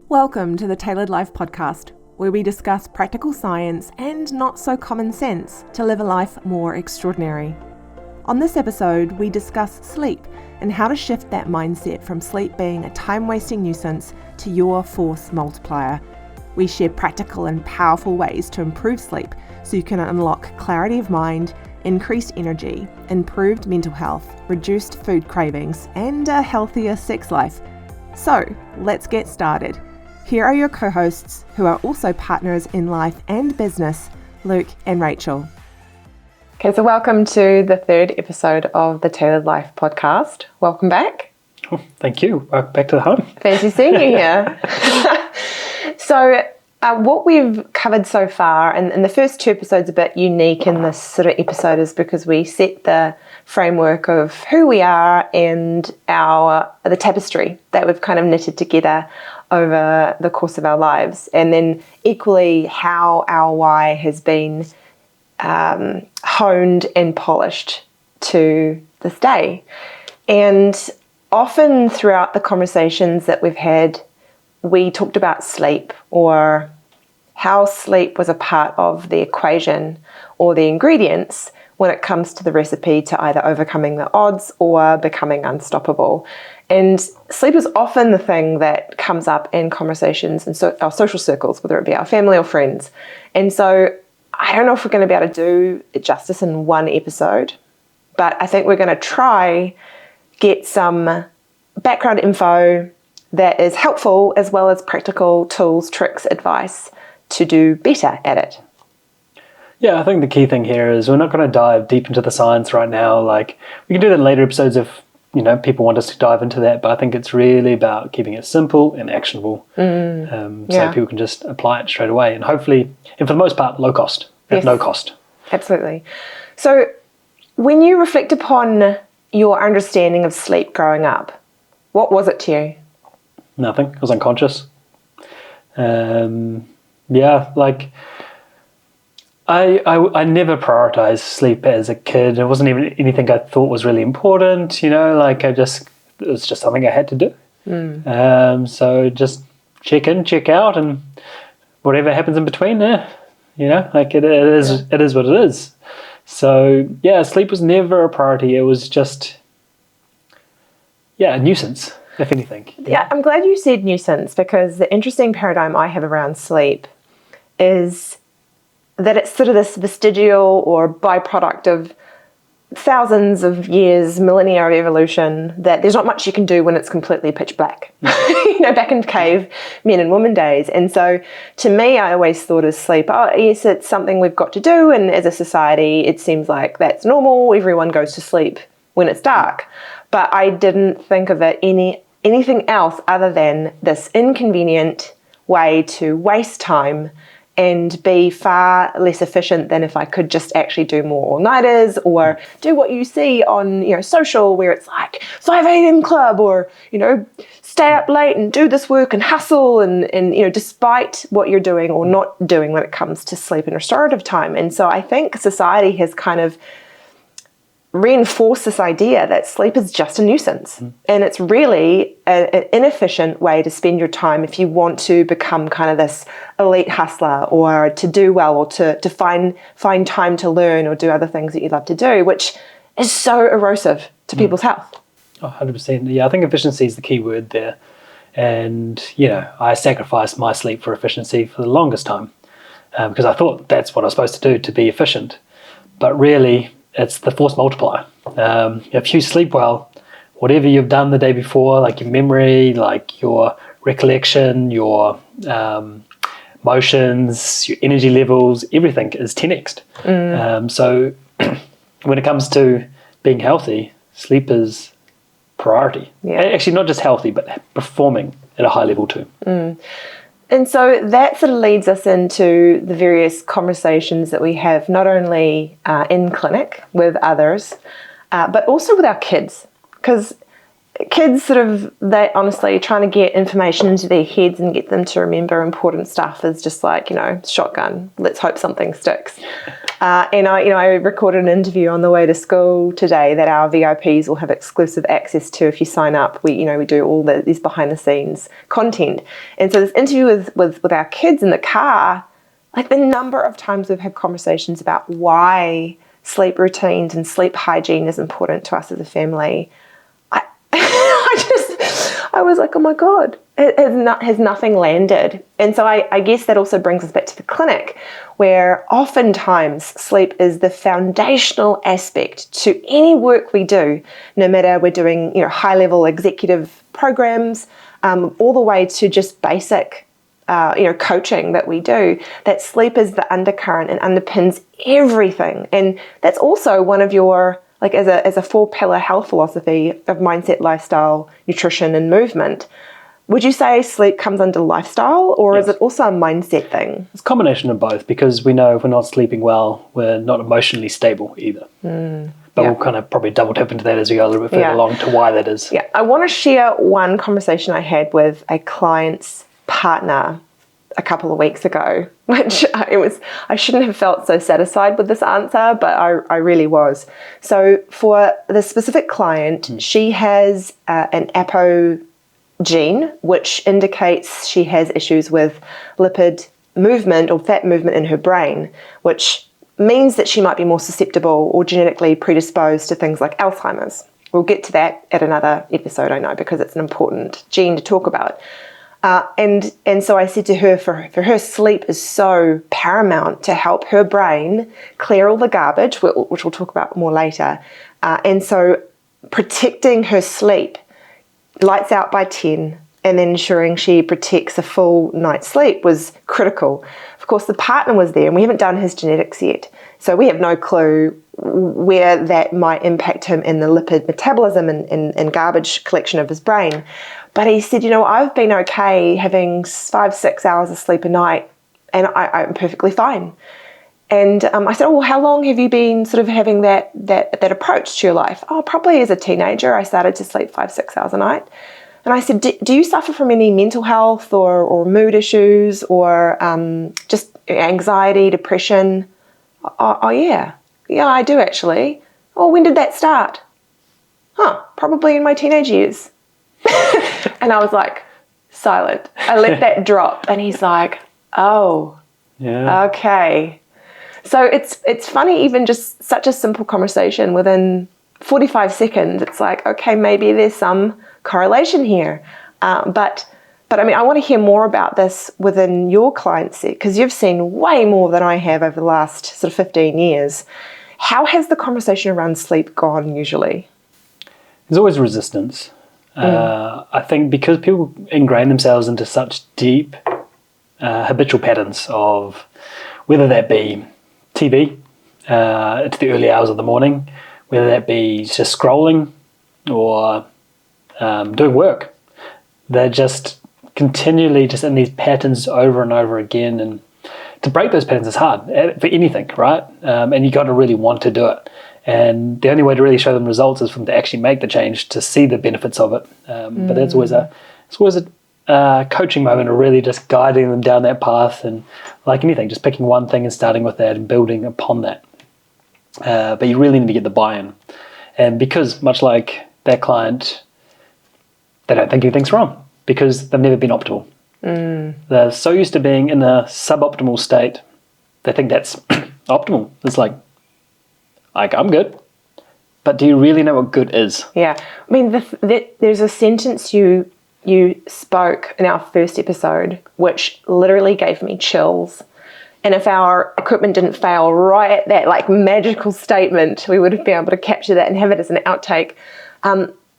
Welcome to the Tailored Life podcast, where we discuss practical science and not so common sense to live a life more extraordinary. On this episode, we discuss sleep and how to shift that mindset from sleep being a time-wasting nuisance to your force multiplier. We share practical and powerful ways to improve sleep so you can unlock clarity of mind, increased energy, improved mental health, reduced food cravings, and a healthier sex life. So, let's get started. Here are your co-hosts, who are also partners in life and business, Luke and Rachel. Okay, so welcome to the third episode of the Tailored Life podcast. Welcome back. Oh, thank you. Welcome back to the home. Fancy seeing you here. So what we've covered so far, and the first two episodes are a bit unique in this sort of episode, is because we set the framework of who we are and the tapestry that we've kind of knitted together over the course of our lives, and then equally how our why has been honed and polished to this day. And often throughout the conversations that we've had, we talked about sleep, or how sleep was a part of the equation or the ingredients when it comes to the recipe to either overcoming the odds or becoming unstoppable. And sleep is often the thing that comes up in conversations and our social circles, whether it be our family or friends. And so I don't know if we're going to be able to do it justice in one episode, but I think we're going to try get some background info that is helpful, as well as practical tools, tricks, advice to do better at it. Yeah, I think the key thing here is we're not going to dive deep into the science right now. Like, we can do that in later episodes if people want us to dive into that, but I think it's really about keeping it simple and actionable, so people can just apply it straight away, and hopefully, and for the most part, low cost, at no cost. Absolutely. So when you reflect upon your understanding of sleep growing up, what was it to you? Nothing. I was unconscious. I never prioritized sleep as a kid. It wasn't even anything I thought was really important, it was just something I had to do. So just check in, check out, and whatever happens in between there, it is what it is. So yeah, sleep was never a priority. It was just, a nuisance, if anything. Yeah, I'm glad you said nuisance, because the interesting paradigm I have around sleep is that it's sort of this vestigial or byproduct of thousands of years, millennia of evolution, that there's not much you can do when it's completely pitch black, back in cave men and women days. And so to me, I always thought of sleep, oh yes, it's something we've got to do. And as a society, it seems like that's normal. Everyone goes to sleep when it's dark. But I didn't think of it anything else other than this inconvenient way to waste time and be far less efficient than if I could just actually do more all-nighters, or do what you see on social, where it's like 5 a.m. club, or stay up late and do this work and hustle, and despite what you're doing or not doing when it comes to sleep and restorative time. And so I think society has kind of reinforce this idea that sleep is just a nuisance, and it's really an inefficient way to spend your time if you want to become kind of this elite hustler, or to do well, or to find time to learn or do other things that you love to do, which is so erosive to people's health. 100%. Yeah, I think efficiency is the key word there. And, I sacrificed my sleep for efficiency for the longest time, because I thought that's what I was supposed to do to be efficient. But really, it's the force multiplier. If you sleep well, whatever you've done the day before, like your memory, like your recollection, your motions, your energy levels, everything is 10x'd. So when it comes to being healthy, sleep is priority. Yeah. Actually, not just healthy, but performing at a high level too. And so that sort of leads us into the various conversations that we have, not only in clinic with others, but also with our kids. Because kids they honestly trying to get information into their heads and get them to remember important stuff is just like, shotgun. Let's hope something sticks. And I recorded an interview on the way to school today that our VIPs will have exclusive access to if you sign up. We do all this behind the scenes content. And so this interview with our kids in the car, like the number of times we've had conversations about why sleep routines and sleep hygiene is important to us as a family. I was like, oh my God, it has nothing landed. And so I guess that also brings us back to the clinic, where oftentimes sleep is the foundational aspect to any work we do, no matter we're doing high-level executive programs, all the way to just basic coaching that we do, that sleep is the undercurrent and underpins everything. And that's also one of your, like as a 4-pillar health philosophy of mindset, lifestyle, nutrition, and movement. Would you say sleep comes under lifestyle, or is it also a mindset thing? It's a combination of both, because we know if we're not sleeping well, we're not emotionally stable either. But we'll kind of probably double tap into that as we go a little bit further along to why that is. Yeah, I want to share one conversation I had with a client's partner a couple of weeks ago, which I shouldn't have felt so satisfied with this answer, but I really was. So for the specific client, she has an APO gene, which indicates she has issues with lipid movement or fat movement in her brain, which means that she might be more susceptible or genetically predisposed to things like Alzheimer's. We'll get to that at another episode, I know, because it's an important gene to talk about. And so I said to her, for her, sleep is so paramount to help her brain clear all the garbage, which we'll talk about more later. And so protecting her sleep, lights out by 10, and then ensuring she protects a full night's sleep was critical. Of course, the partner was there, and we haven't done his genetics yet. So we have no clue where that might impact him in the lipid metabolism and garbage collection of his brain. But he said, I've been okay having 5-6 hours of sleep a night, and I'm perfectly fine. And I said, well, how long have you been sort of having that approach to your life? Oh, probably as a teenager, I started to sleep 5-6 hours a night. And I said, do you suffer from any mental health or mood issues or just anxiety, depression? Oh, yeah. Yeah, I do actually. Oh, when did that start? Probably in my teenage years. And I was like, silent. I let that drop. And he's like, oh, yeah, okay. So it's funny, even just such a simple conversation within 45 seconds, it's like, okay, maybe there's some correlation here. But I mean, I want to hear more about this within your client set, because you've seen way more than I have over the last sort of 15 years. How has the conversation around sleep gone usually? There's always resistance. I think because people ingrain themselves into such deep habitual patterns of whether that be TV into the early hours of the morning, whether that be just scrolling or doing work. They're just continually just in these patterns over and over again, and to break those patterns is hard for anything, right? And you got to really want to do it. And the only way to really show them results is for them to actually make the change, to see the benefits of it. But that's always a coaching moment, of really just guiding them down that path, and like anything, just picking one thing and starting with that and building upon that. But you really need to get the buy-in. And because, much like that client, they don't think anything's wrong because they've never been optimal. They're so used to being in a suboptimal state, they think that's optimal. It's like I'm good. But do you really know what good is? Yeah. I mean, there's a sentence you spoke in our first episode, which literally gave me chills. And if our equipment didn't fail right at that like magical statement, we would have been able to capture that and have it as an outtake.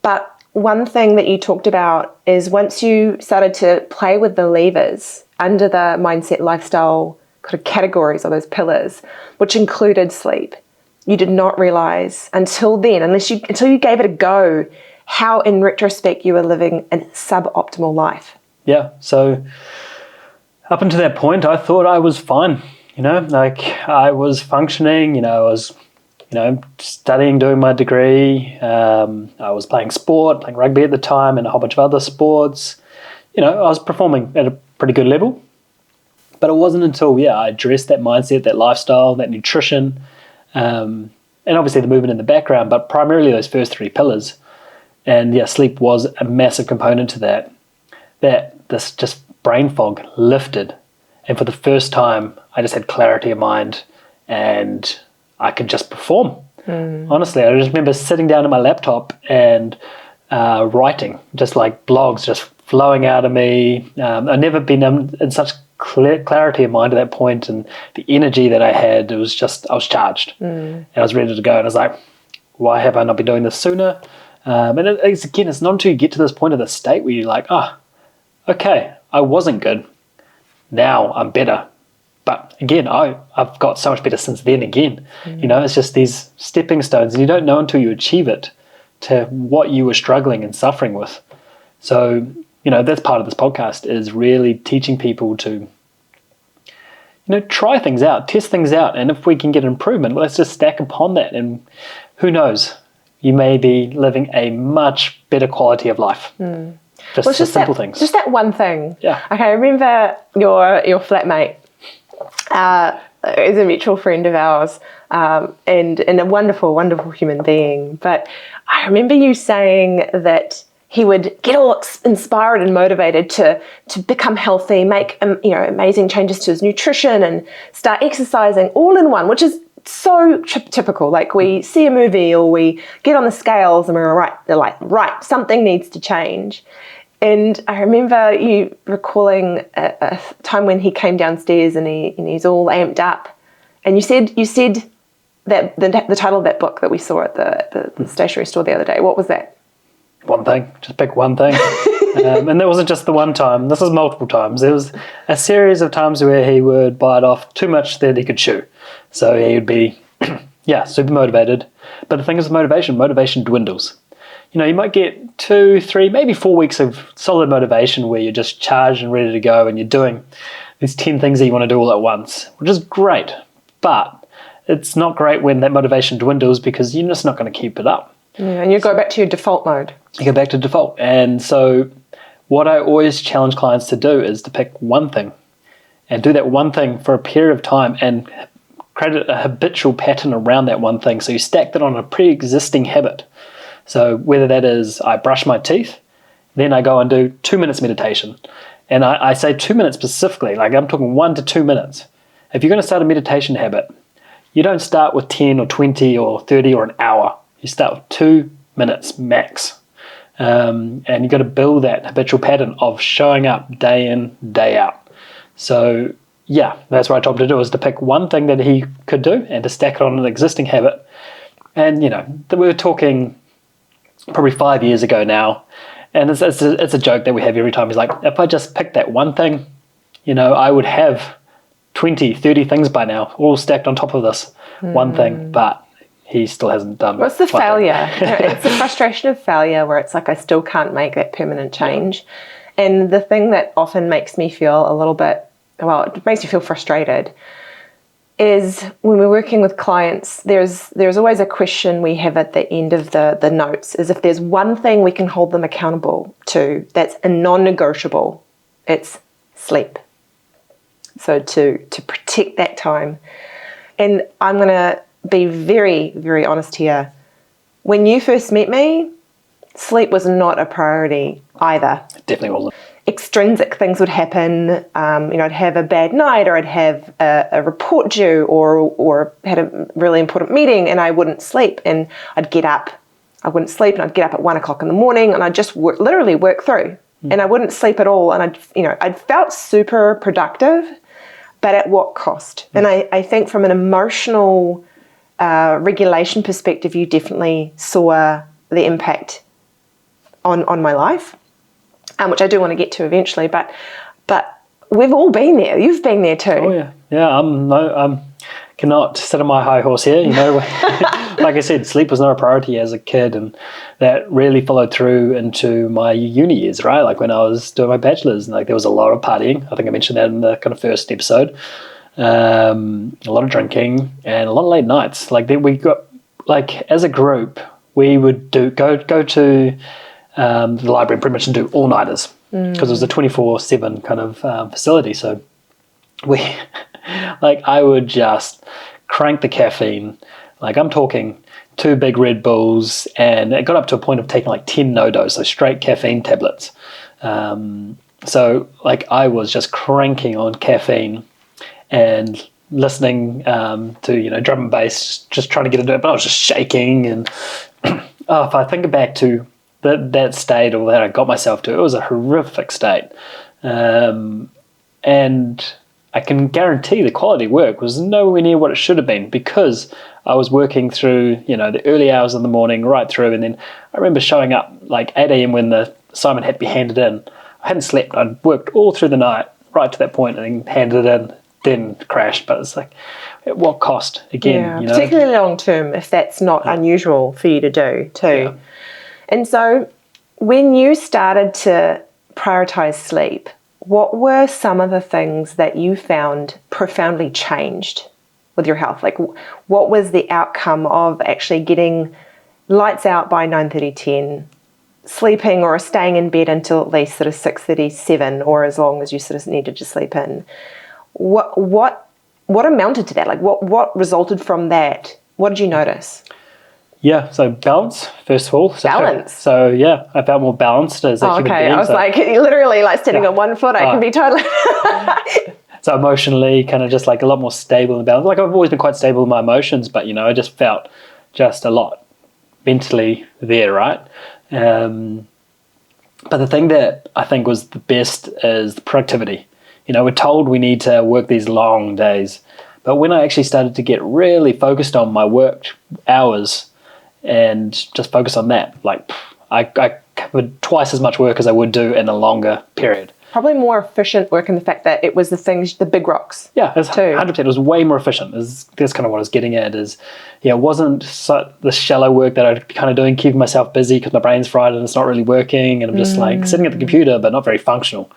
But one thing that you talked about is once you started to play with the levers under the mindset, lifestyle kind of categories or those pillars, which included sleep, you did not realize until then, until you gave it a go, how in retrospect you were living a suboptimal life. Yeah. So up until that point, I thought I was fine. Like I was functioning. I was studying, doing my degree. I was playing rugby at the time, and a whole bunch of other sports. I was performing at a pretty good level. But it wasn't until, I addressed that mindset, that lifestyle, that nutrition, and obviously the movement in the background, but primarily those first three pillars. And sleep was a massive component to that this just brain fog lifted. And for the first time, I just had clarity of mind and I could just perform. Honestly, I just remember sitting down at my laptop and writing, just like blogs just flowing out of me. I'd never been in such clarity of mind at that point, and the energy that I had, I was charged. And I was ready to go. And I was like, why have I not been doing this sooner? And it's not until you get to this point of the state where you're like, okay, I wasn't good. Now I'm better. But again, I've got so much better since then again. It's just these stepping stones, and you don't know until you achieve it to what you were struggling and suffering with. So, that's part of this podcast, is really teaching people to, try things out, test things out. And if we can get improvement, let's just stack upon that. And who knows, you may be living a much better quality of life. Just the simple things. Just that one thing. Yeah. Okay, I remember your flatmate is a mutual friend of ours, and a wonderful, wonderful human being. But I remember you saying that he would get all inspired and motivated to become healthy, make amazing changes to his nutrition, and start exercising all in one, which is so typical. Like, we see a movie or we get on the scales and we're right, something needs to change. And I remember you recalling a time when he came downstairs and he's all amped up, and you said that the title of that book that we saw at the stationery store the other day. What was that? One thing. Just pick one thing. And that wasn't just the one time. This was multiple times. There was a series of times where he would bite off too much that he could chew. So he would be, super motivated. But the thing is with motivation dwindles. You might get 2, 3, maybe 4 weeks of solid motivation where you're just charged and ready to go, and you're doing these 10 things that you want to do all at once, which is great. But it's not great when that motivation dwindles, because you're just not going to keep it up. Yeah, and you go back to your default mode. You go back to default. And so what I always challenge clients to do is to pick one thing and do that one thing for a period of time and create a habitual pattern around that one thing. So you stack that on a pre-existing habit. So whether that is I brush my teeth, then I go and do 2 minutes meditation. And I say 2 minutes specifically, like I'm talking 1 to 2 minutes. If you're going to start a meditation habit, you don't start with 10 or 20 or 30 or an hour. You start with 2 minutes max. And you've got to build that habitual pattern of showing up day in, day out. So that's what I told him to do, is to pick one thing that he could do and to stack it on an existing habit. And, we were talking probably 5 years ago now. And it's a joke that we have every time. He's like, if I just picked that one thing, I would have 20, 30 things by now, all stacked on top of this one thing. But he still hasn't done. What's the failure? It's the frustration of failure, where it's like I still can't make that permanent change. And the thing that often makes me feel a little bit, it makes me feel frustrated, is when we're working with clients, there's always a question we have at the end of the notes, is if there's one thing we can hold them accountable to that's a non-negotiable, it's sleep. So to protect that time. And I'm going to be very, very honest here. When you first met me, sleep was not a priority either. It definitely wasn't. Extrinsic things would happen. I'd have a bad night, or I'd have a report due, or had a really important meeting, and I wouldn't sleep, and I'd get up. I wouldn't sleep, and I'd get up at 1 o'clock in the morning, and I'd just literally work through, and I wouldn't sleep at all, and I'd felt super productive, but at what cost? And I think from an emotional regulation perspective, you definitely saw the impact on my life, which I do want to get to eventually. But we've all been there. You've been there too. Oh yeah. Cannot sit on my high horse here. Like I said, sleep was not a priority as a kid, and that really followed through into my uni years. Right, like when I was doing my bachelor's, and like there was a lot of partying. I think I mentioned that in the kind of first episode. A lot of drinking and a lot of late nights. Like then we got like as a group, we would go to the library pretty much and do all-nighters because it was a 24/7 kind of facility. So we, like, I would just crank the caffeine. Like, I'm talking 2 big Red Bulls, and it got up to a point of taking like 10 no-dos, so straight caffeine tablets. So like I was just cranking on caffeine and listening to drum and bass, just trying to get into it, but I was just shaking. And if I think back to that state, or that I got myself to, it was a horrific state. And I can guarantee the quality of work was nowhere near what it should have been, because I was working through the early hours of the morning right through. And then I remember showing up like 8 a.m. when the assignment had to be handed in. I hadn't slept. I'd worked all through the night right to that point, and then handed it in, then crashed. But it's like, at what cost? Again, particularly long term, if that's not unusual for you to do too. Yeah. And so when you started to prioritize sleep, what were some of the things that you found profoundly changed with your health? Like, what was the outcome of actually getting lights out by 9:30, 10, sleeping or staying in bed until at least sort of 6:30, 7, or as long as you sort of needed to sleep in? What amounted to that? Like, what resulted from that? What did you notice? Yeah, so balance, first of all. Balance? So, yeah, I felt more balanced as a human being. I was like, literally like standing on one foot, I can be totally... So emotionally, kind of just like a lot more stable and balanced. Like, I've always been quite stable in my emotions, but, I just felt just a lot mentally there, right? But the thing that I think was the best is the productivity. We're told we need to work these long days, but when I actually started to get really focused on my work hours and just focus on that, like I covered twice as much work as I would do in a longer period. Probably more efficient work in the fact that it was the big rocks. Yeah, it was 100%. It was way more efficient. That's kind of what I was getting at. It wasn't the shallow work that I'd be kind of doing, keeping myself busy because my brain's fried and it's not really working, and I'm just like sitting at the computer but not very functional.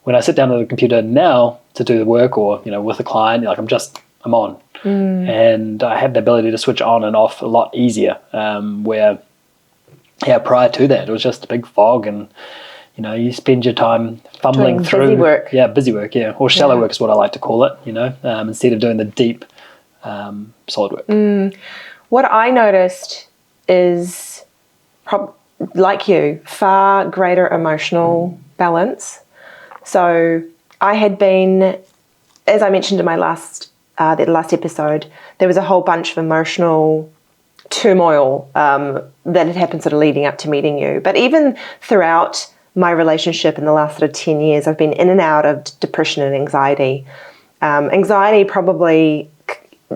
When I sit down at the computer now to do the work, or with a client, I'm on, and I have the ability to switch on and off a lot easier. Where prior to that, it was just a big fog, and you spend your time fumbling doing through busy work. Yeah, busy work, or shallow work is what I like to call it. Instead of doing the deep, solid work. What I noticed is, like you, far greater emotional balance. So I had been, as I mentioned in my last episode, there was a whole bunch of emotional turmoil that had happened sort of leading up to meeting you. But even throughout my relationship in the last sort of 10 years, I've been in and out of depression and anxiety. Anxiety probably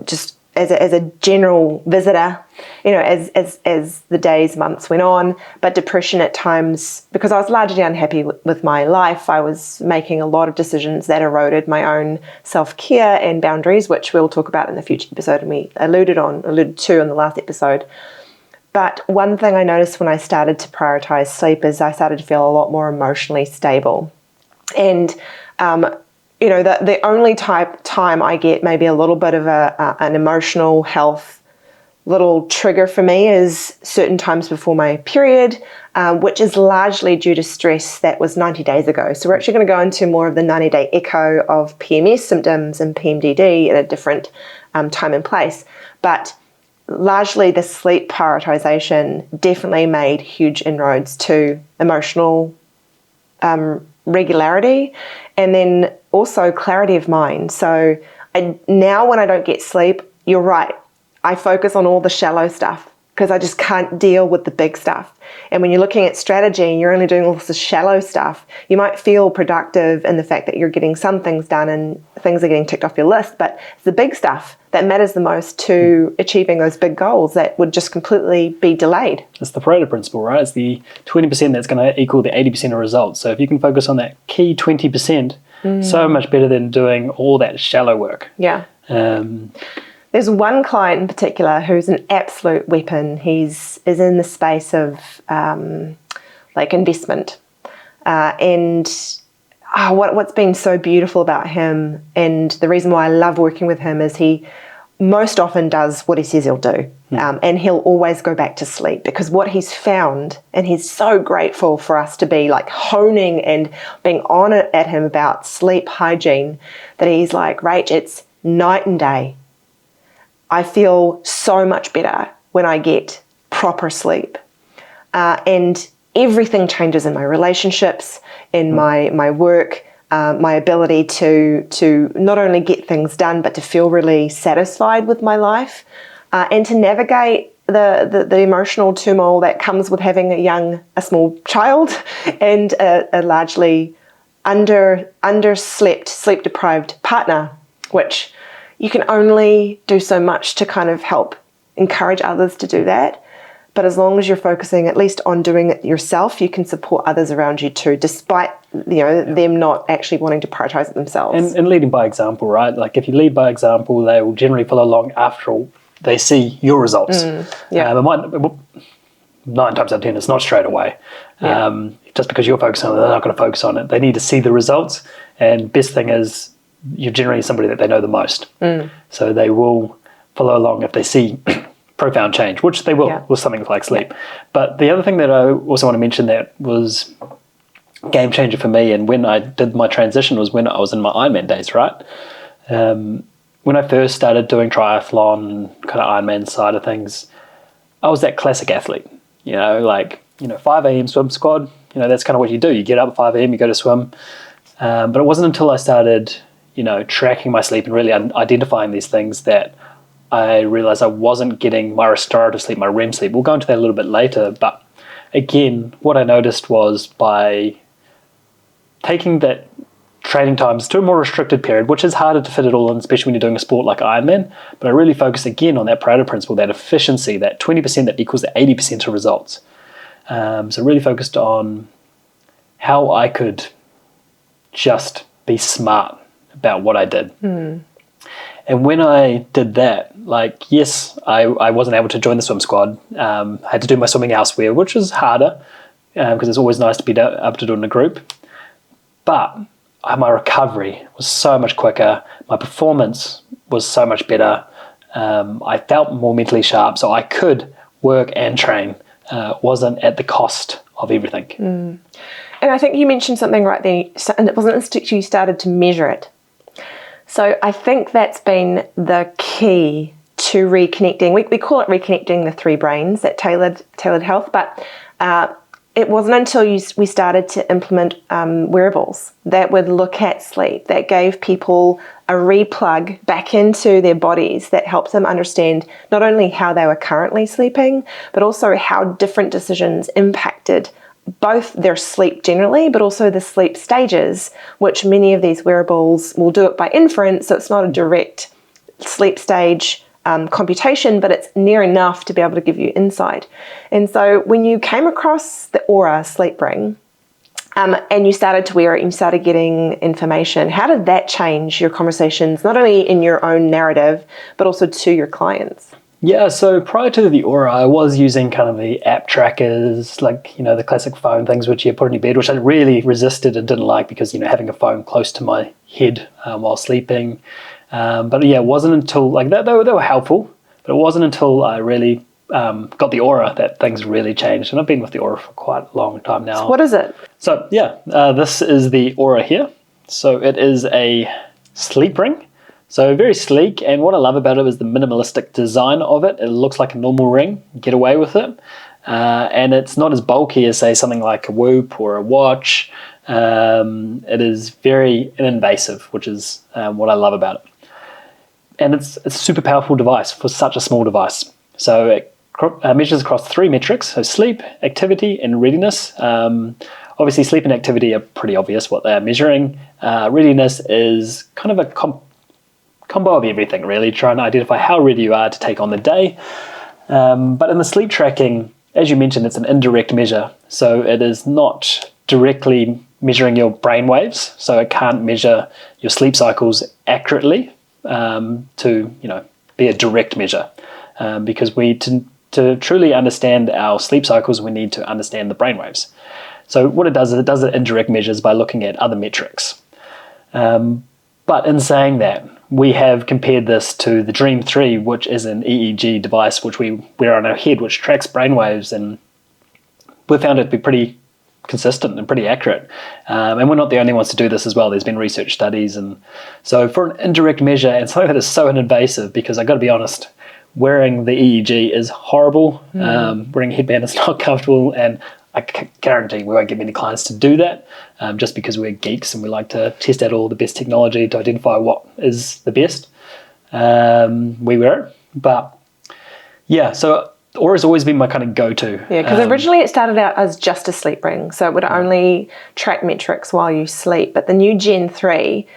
just as a general visitor, as the days, months went on, but depression at times, because I was largely unhappy with my life. I was making a lot of decisions that eroded my own self-care and boundaries, which we'll talk about in the future episode, and we alluded to in the last episode. But one thing I noticed when I started to prioritize sleep is I started to feel a lot more emotionally stable. And the only time I get maybe a little bit of an emotional health little trigger for me is certain times before my period, which is largely due to stress that was 90 days ago. So we're actually going to go into more of the 90-day echo of PMS symptoms and PMDD at a different time and place. But largely the sleep prioritization definitely made huge inroads to emotional regularity, and then also clarity of mind. So now when I don't get sleep, you're right, I focus on all the shallow stuff because I just can't deal with the big stuff. And when you're looking at strategy and you're only doing all this shallow stuff, you might feel productive in the fact that you're getting some things done and things are getting ticked off your list, but it's the big stuff that matters the most to achieving those big goals that would just completely be delayed. It's the Pareto principle, right? It's the 20% that's going to equal the 80% of results. So if you can focus on that key 20%, so much better than doing all that shallow work. Yeah. There's one client in particular who's an absolute weapon. Is in the space of investment, and what's been so beautiful about him, and the reason why I love working with him is he most often does what he says he'll do. And he'll always go back to sleep, because what he's found, and he's so grateful for us to be like honing and being on it at him about sleep hygiene, that he's like, Rach, it's night and day. I feel so much better when I get proper sleep. And everything changes in my relationships, in my work, my ability to not only get things done, but to feel really satisfied with my life, and to navigate the emotional turmoil that comes with having a small child and a largely underslept, sleep deprived partner, which you can only do so much to kind of help encourage others to do that. But as long as you're focusing at least on doing it yourself, you can support others around you too, despite them not actually wanting to prioritize it themselves. And leading by example, right? Like if you lead by example, they will generally follow along after all they see your results. It might, 9 times out of 10, it's not straight away. Just because you're focusing on it, they're not going to focus on it. They need to see the results. And best thing is you're generally somebody that they know the most. So they will follow along if they see profound change, which they will with something like sleep. But the other thing that I also want to mention that was game changer for me, and when I did my transition, was when I was in my Ironman days, right? When I first started doing triathlon, kind of Ironman side of things, I was that classic athlete, 5 a.m. swim squad, that's kind of what you do. You get up at 5 a.m., you go to swim. But it wasn't until I started, tracking my sleep and really identifying these things that I realized I wasn't getting my restorative sleep, my REM sleep. We'll go into that a little bit later. But again, what I noticed was by taking that training times to a more restricted period, which is harder to fit it all in, especially when you're doing a sport like Ironman, but I really focused again on that Pareto principle, that efficiency, that 20% that equals the 80% of results. So really focused on how I could just be smart about what I did. And when I did that, yes, I wasn't able to join the swim squad. I had to do my swimming elsewhere, which was harder because it's always nice to be able to do it in a group. But my recovery was so much quicker. My performance was so much better. I felt more mentally sharp, so I could work and train. Wasn't at the cost of everything. And I think you mentioned something right there, and it wasn't until you started to measure it. So I think that's been the key to reconnecting. We call it reconnecting the 3 brains at Tailored Health, but it wasn't until we started to implement wearables that would look at sleep, that gave people a replug back into their bodies, that helped them understand not only how they were currently sleeping, but also how different decisions impacted both their sleep generally, but also the sleep stages, which many of these wearables will do it by inference, so it's not a direct sleep stage computation, but it's near enough to be able to give you insight. And so when you came across the Aura sleep ring and you started to wear it and you started getting information, how did that change your conversations, not only in your own narrative, but also to your clients? Yeah, so prior to the Aura, I was using kind of the app trackers, the classic phone things which you put in your bed, which I really resisted and didn't like because, having a phone close to my head while sleeping. But yeah, it wasn't until, they were helpful, but it wasn't until I really got the Aura that things really changed. And I've been with the Aura for quite a long time now. So what is it? So yeah, this is the Aura here. So it is a sleep ring. So very sleek, and what I love about it is the minimalistic design of it. It looks like a normal ring, get away with it. And it's not as bulky as, say, something like a Whoop or a watch. It is very invasive, which is what I love about it. And it's a super powerful device for such a small device. So it measures across 3 metrics, so sleep, activity, and readiness. Obviously, sleep and activity are pretty obvious what they are measuring. Readiness is kind of a combo of everything, really, trying to identify how ready you are to take on the day. But in the sleep tracking, as you mentioned, it's an indirect measure. So it is not directly measuring your brain waves. So it can't measure your sleep cycles accurately to be a direct measure. Because to truly understand our sleep cycles, we need to understand the brain waves. So what it does is it does it indirect measures by looking at other metrics. But in saying that, we have compared this to the Dream 3, which is an EEG device which we wear on our head, which tracks brainwaves, and we found it to be pretty consistent and pretty accurate. And we're not the only ones to do this as well. There's been research studies. And so for an indirect measure, and something that is so invasive, because I've got to be honest, wearing the EEG is horrible. Wearing a headband is not comfortable, and I guarantee we won't get many clients to do that, just because we're geeks and we like to test out all the best technology to identify what is the best. We wear it. But yeah, so Aura's always been my kind of go-to. Yeah, because originally it started out as just a sleep ring, so it would only track metrics while you sleep. But the new Gen 3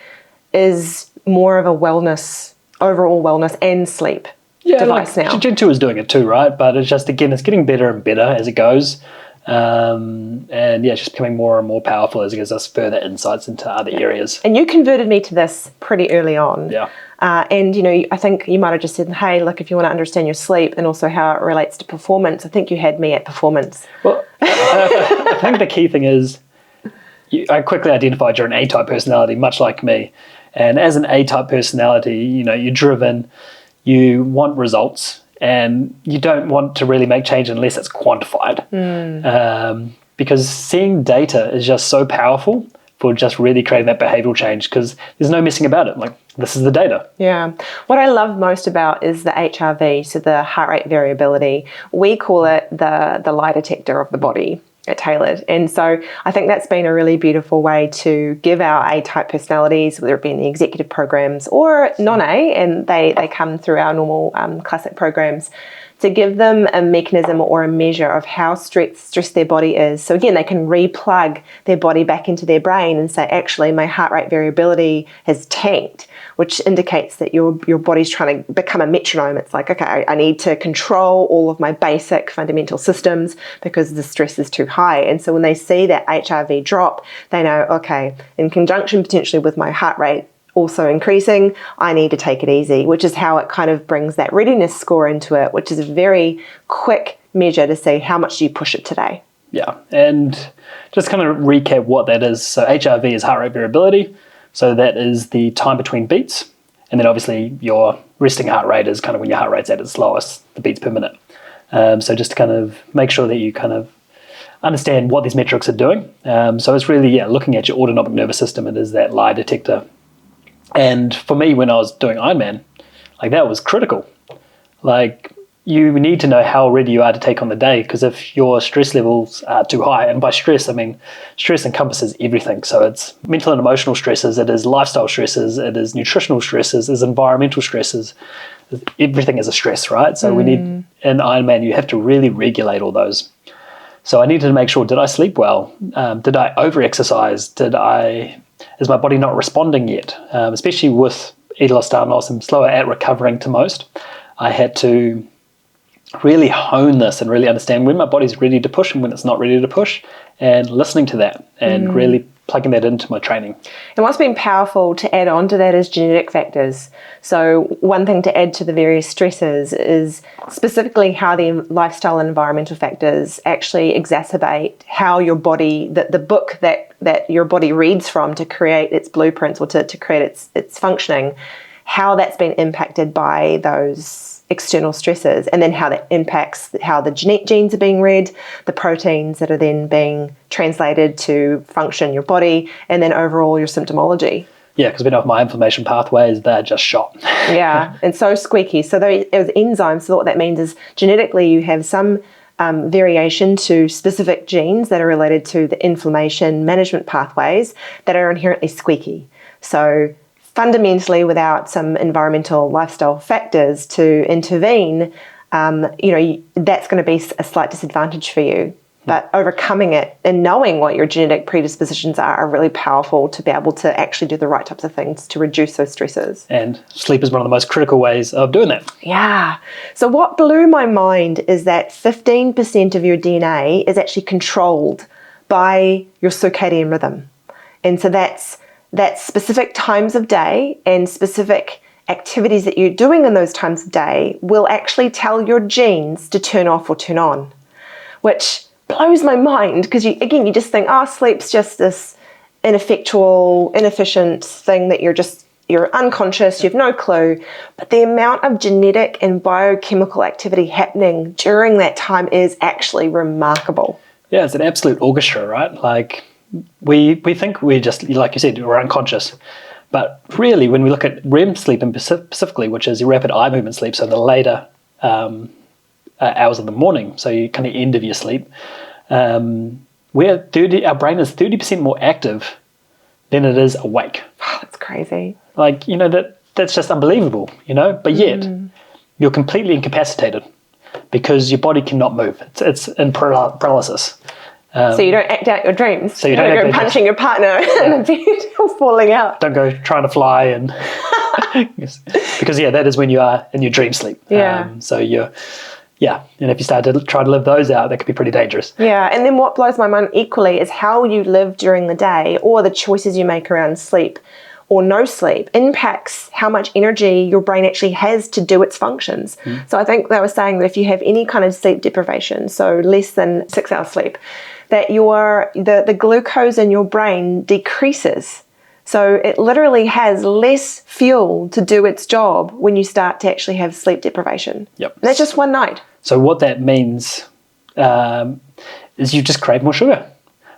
is more of a wellness, overall wellness and sleep device now. Gen 2 is doing it too, right? But it's just, again, it's getting better and better as it goes. And yeah, it's just becoming more and more powerful as it gives us further insights into other areas. And you converted me to this pretty early on. Yeah. And, I think you might have just said, hey, look, if you want to understand your sleep and also how it relates to performance, I think you had me at performance. Well, I think the key thing is I quickly identified you're an A-type personality, much like me. And as an A-type personality, you're driven, you want results, and you don't want to really make change unless it's quantified. Because seeing data is just so powerful for just really creating that behavioral change, because there's no messing about it. Like, this is the data. Yeah. What I love most about is the HRV, so the heart rate variability. We call it the lie detector of the body at Tailored. And so I think that's been a really beautiful way to give our A-type personalities, whether it be in the executive programs or non-A, and they come through our normal classic programs, to give them a mechanism or a measure of how stressed their body is. So again, they can replug their body back into their brain and say, actually, my heart rate variability has tanked, which indicates that your body's trying to become a metronome. It's like, okay, I need to control all of my basic fundamental systems because the stress is too high. And so when they see that HRV drop, they know, okay, in conjunction potentially with my heart rate also increasing, I need to take it easy, which is how it kind of brings that readiness score into it, which is a very quick measure to say how much do you push it today. Yeah, and just kind of recap what that is. So HRV is heart rate variability. So that is the time between beats. And then obviously your resting heart rate is kind of when your heart rate's at its lowest, the beats per minute. So just to kind of make sure that you kind of understand what these metrics are doing. So it's really, looking at your autonomic nervous system. It is that lie detector. And for me, when I was doing Ironman, like, that was critical. Like, you need to know how ready you are to take on the day, because if your stress levels are too high, and by stress, I mean stress encompasses everything. So it's mental and emotional stresses, it is lifestyle stresses, it is nutritional stresses, it is environmental stresses. Everything is a stress, right? So we need, in Ironman, you have to really regulate all those. So I needed to make sure, did I sleep well? Did I over-exercise? Is my body not responding yet? Especially with Ehlers-Danlos, I'm slower at recovering to most. I had to really hone this and really understand when my body's ready to push and when it's not ready to push, and listening to that and really plugging that into my training. And what's been powerful to add on to that is genetic factors. So one thing to add to the various stresses is specifically how the lifestyle and environmental factors actually exacerbate how your body, the book that your body reads from to create its blueprints or to create its functioning, how that's been impacted by those external stresses, and then how that impacts how the genes are being read, the proteins that are then being translated to function your body, and then overall your symptomology. Yeah, because we know my inflammation pathways, they're just shot. Yeah, and so squeaky. So those enzymes, so what that means is genetically you have some variation to specific genes that are related to the inflammation management pathways that are inherently squeaky. So fundamentally, without some environmental lifestyle factors to intervene, that's going to be a slight disadvantage for you. But overcoming it and knowing what your genetic predispositions are really powerful to be able to actually do the right types of things to reduce those stresses. And sleep is one of the most critical ways of doing that. Yeah. So what blew my mind is that 15% of your DNA is actually controlled by your circadian rhythm. And so that's specific times of day and specific activities that you're doing in those times of day will actually tell your genes to turn off or turn on, which blows my mind, because you just think, sleep's just this ineffectual, inefficient thing that you're just you're unconscious, you've no clue, but the amount of genetic and biochemical activity happening during that time is actually remarkable. Yeah, it's an absolute orchestra, right? Like we think we're just, like you said, we're unconscious. But really, when we look at REM sleep and specifically, which is your rapid eye movement sleep, so the later hours of the morning, so you kind of end of your sleep, our brain is 30% more active than it is awake. Oh, that's crazy. Like, that's just unbelievable, but yet you're completely incapacitated because your body cannot move. It's in paralysis. So you don't act out your dreams. So you don't go punching your partner in the bed or falling out. Don't go trying to fly and because that is when you are in your dream sleep. Yeah. And if you start to try to live those out, that could be pretty dangerous. Yeah, and then what blows my mind equally is how you live during the day or the choices you make around sleep or no sleep impacts how much energy your brain actually has to do its functions. So I think they were saying that if you have any kind of sleep deprivation, so less than 6 hours sleep, that the glucose in your brain decreases. So it literally has less fuel to do its job when you start to actually have sleep deprivation. Yep. And that's just one night. So what that means is you just crave more sugar.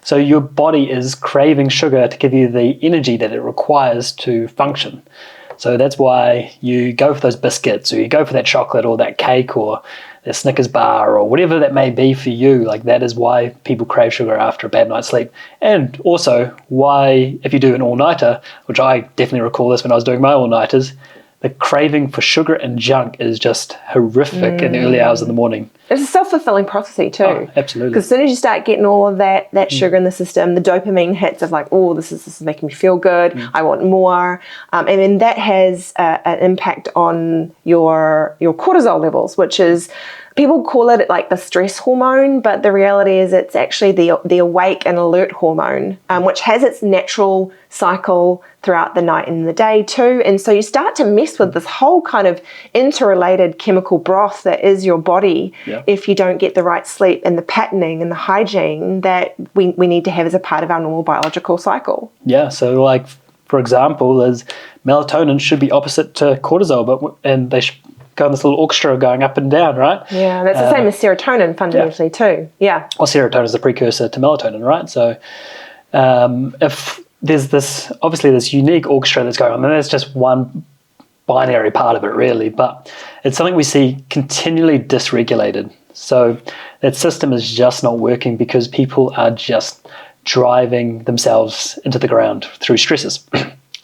So your body is craving sugar to give you the energy that it requires to function. So that's why you go for those biscuits or you go for that chocolate or that cake or the Snickers bar or whatever that may be for you. Like that is why people crave sugar after a bad night's sleep. And also why if you do an all-nighter, which I definitely recall this when I was doing my all-nighters, the craving for sugar and junk is just horrific in the early hours of the morning. It's a self-fulfilling prophecy too. Oh, absolutely. Because as soon as you start getting all of that sugar in the system, the dopamine hits of like, oh, this is making me feel good. I want more. And then that has an impact on your cortisol levels, which is, people call it like the stress hormone, but the reality is it's actually the awake and alert hormone, which has its natural cycle throughout the night and the day too. And so you start to mess with this whole kind of interrelated chemical broth that is your body if you don't get the right sleep and the patterning and the hygiene that we need to have as a part of our normal biological cycle. Yeah, so like, for example, is melatonin should be opposite to cortisol, and they should go on this little orchestra going up and down, right? Yeah, that's the same as serotonin fundamentally too. Yeah. Well, serotonin is the precursor to melatonin, right? So if there's this unique orchestra that's going on, and that's just one binary part of it really, but it's something we see continually dysregulated. So that system is just not working because people are just driving themselves into the ground through stresses.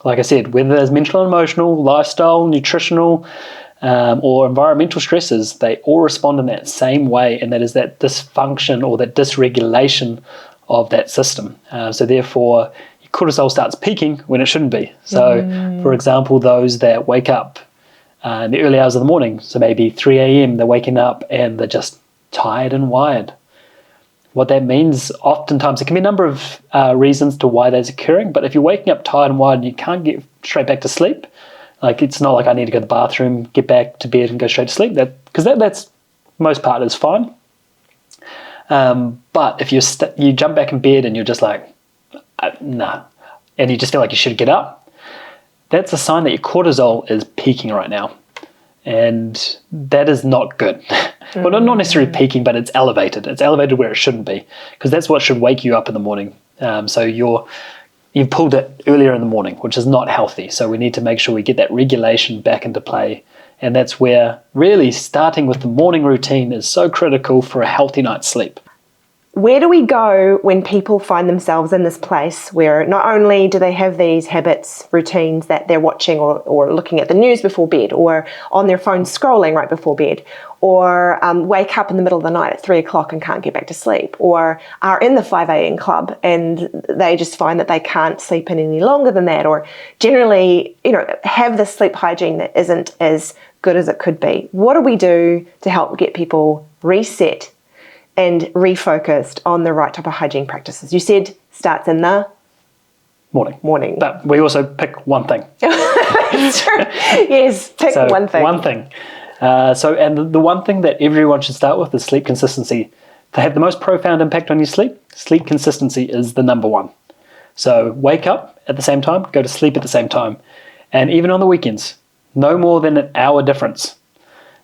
Like I said, whether there's mental and emotional, lifestyle, nutritional, or environmental stresses, they all respond in that same way, and that is that dysfunction or that dysregulation of that system. So therefore, your cortisol starts peaking when it shouldn't be. So, for example, those that wake up in the early hours of the morning, so maybe 3 a.m., they're waking up and they're just tired and wired. What that means, oftentimes, there can be a number of reasons to why that's occurring, but if you're waking up tired and wired and you can't get straight back to sleep, like it's not like I need to go to the bathroom, get back to bed and go straight to sleep, because that's most part is fine. But if you jump back in bed and you're just like, nah, and you just feel like you should get up, that's a sign that your cortisol is peaking right now. And that is not good. Well, not necessarily peaking, but it's elevated. It's elevated where it shouldn't be, because that's what should wake you up in the morning. So you've pulled it earlier in the morning, which is not healthy. So we need to make sure we get that regulation back into play. And that's where really starting with the morning routine is so critical for a healthy night's sleep. Where do we go when people find themselves in this place where not only do they have these habits, routines that they're watching or looking at the news before bed, or on their phone scrolling right before bed, or wake up in the middle of the night at 3 o'clock and can't get back to sleep, or are in the 5 a.m. club and they just find that they can't sleep in any longer than that, or generally, have the sleep hygiene that isn't as good as it could be? What do we do to help get people reset and refocused on the right type of hygiene practices? You said starts in the morning. But we also pick one thing. That's true. Yes, pick one thing. One thing. And the one thing that everyone should start with is sleep consistency. To have the most profound impact on your sleep consistency is the number one. So wake up at the same time, go to sleep at the same time. And even on the weekends, no more than an hour difference.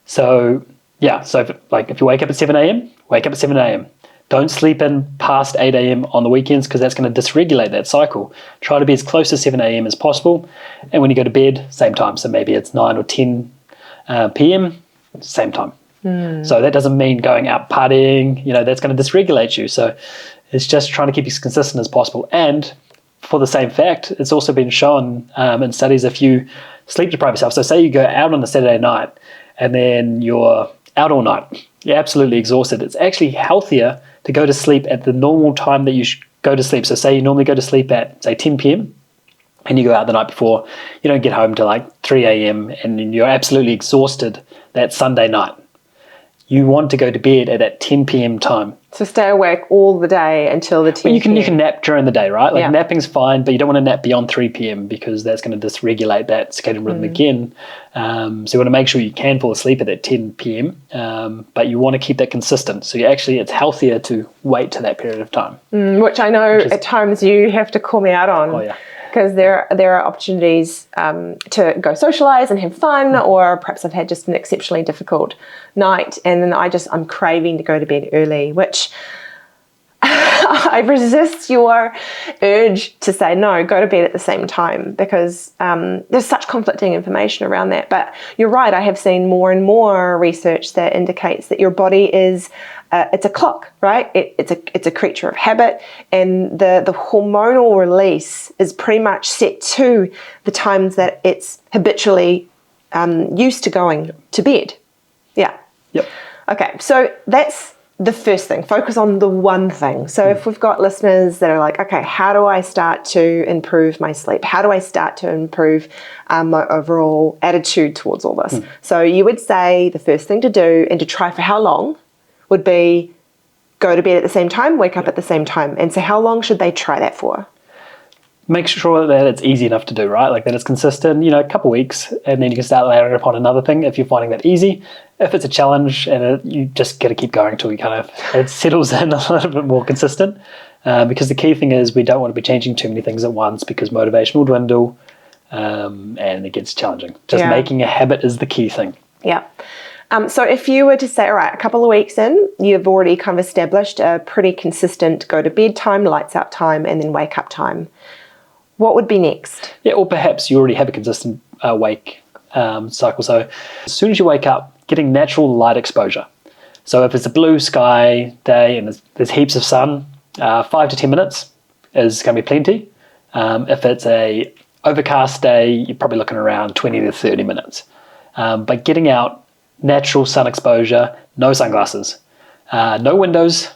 So yeah, so if you wake up at 7 a.m., wake up at 7 a.m. Don't sleep in past 8 a.m. on the weekends because that's going to dysregulate that cycle. Try to be as close to 7 a.m. as possible. And when you go to bed, same time. So maybe it's 9 or 10 p.m., same time. So that doesn't mean going out partying, that's going to dysregulate you. So it's just trying to keep as consistent as possible. And for the same fact, it's also been shown in studies, if you sleep deprive yourself, so say you go out on a Saturday night and then you're out all night, you're absolutely exhausted, it's actually healthier to go to sleep at the normal time that you go to sleep. So say you normally go to sleep at, say, 10 p.m. and you go out the night before, you don't get home till like 3 a.m. and you're absolutely exhausted that Sunday night. You want to go to bed at that 10 p.m. time. So stay awake all the day until the 10 Well, you can nap during the day, right? Like Yeah. napping's fine, but you don't want to nap beyond 3 p.m. because that's going to dysregulate that circadian rhythm again. So you want to make sure you can fall asleep at that 10 p.m. But you want to keep that consistent. So it's healthier to wait to that period of time. Which I know at times you have to call me out on. Oh yeah. Because there are opportunities to go socialise and have fun, or perhaps I've had just an exceptionally difficult night and then I'm craving to go to bed early, which I resist your urge to say, no, go to bed at the same time, because there's such conflicting information around that. But you're right, I have seen more and more research that indicates that your body is it's a clock, right? It's a creature of habit, and the hormonal release is pretty much set to the times that it's habitually used to going to bed. Yeah. Yep. Okay, so that's the first thing. Focus on the one thing. So if we've got listeners that are like, okay, how do I start to improve my sleep? How do I start to improve my overall attitude towards all this? So you would say the first thing to do, and to try for how long, would be go to bed at the same time, wake up at the same time. And so how long should they try that for? Make sure that it's easy enough to do, right? Like that it's consistent, a couple of weeks, and then you can start layering upon another thing if you're finding that easy. If it's a challenge, and you just got to keep going till it settles in a little bit more consistent. Because the key thing is we don't want to be changing too many things at once, because motivation will dwindle and it gets challenging. Just making a habit is the key thing. Yeah. So if you were to say, all right, a couple of weeks in, you've already kind of established a pretty consistent go to bed time, lights out time, and then wake up time. What would be next? Yeah, or perhaps you already have a consistent wake cycle. So as soon as you wake up, getting natural light exposure. So if it's a blue sky day and there's heaps of sun, 5 to 10 minutes is going to be plenty. If it's a overcast day, you're probably looking around 20 to 30 minutes. But getting out, natural sun exposure, no sunglasses, no windows.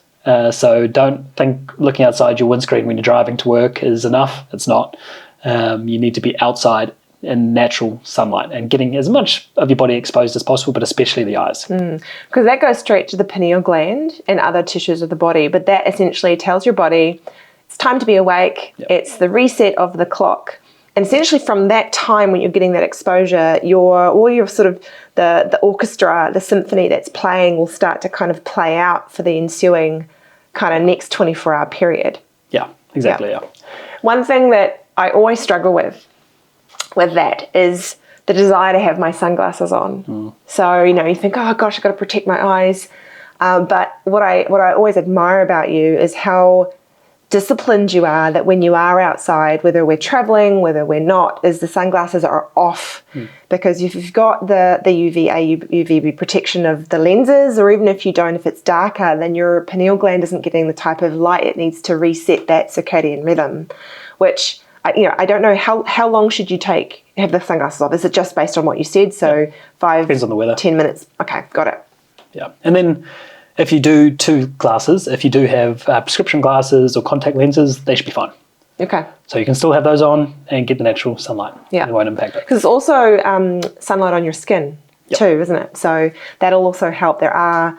So don't think looking outside your windscreen when you're driving to work is enough. It's not. You need to be outside in natural sunlight and getting as much of your body exposed as possible, but especially the eyes. Because that goes straight to the pineal gland and other tissues of the body. But that essentially tells your body it's time to be awake. Yep. It's the reset of the clock. And essentially from that time when you're getting that exposure, all your sort of the orchestra, the symphony that's playing will start to kind of play out for the ensuing kind of next 24-hour period. Yeah, exactly. Yeah. One thing that I always struggle with that is the desire to have my sunglasses on. So, you think, oh gosh, I've got to protect my eyes. But what I always admire about you is how disciplined you are, that when you are outside, whether we're traveling, whether we're not, is the sunglasses are off. Because if you've got the UVA, UVB protection of the lenses, or even if you don't, if it's darker, then your pineal gland isn't getting the type of light it needs to reset that circadian rhythm, which I don't know how long should you have the sunglasses off? Is it just based on what you said? So 5, depends on the weather. 10 minutes. Okay, got it. Yeah. And then if you do 2 glasses, if you do have prescription glasses or contact lenses, they should be fine. Okay. So you can still have those on and get the natural sunlight. Yeah. It won't impact it. Because it's also sunlight on your skin too, isn't it? So that'll also help. There are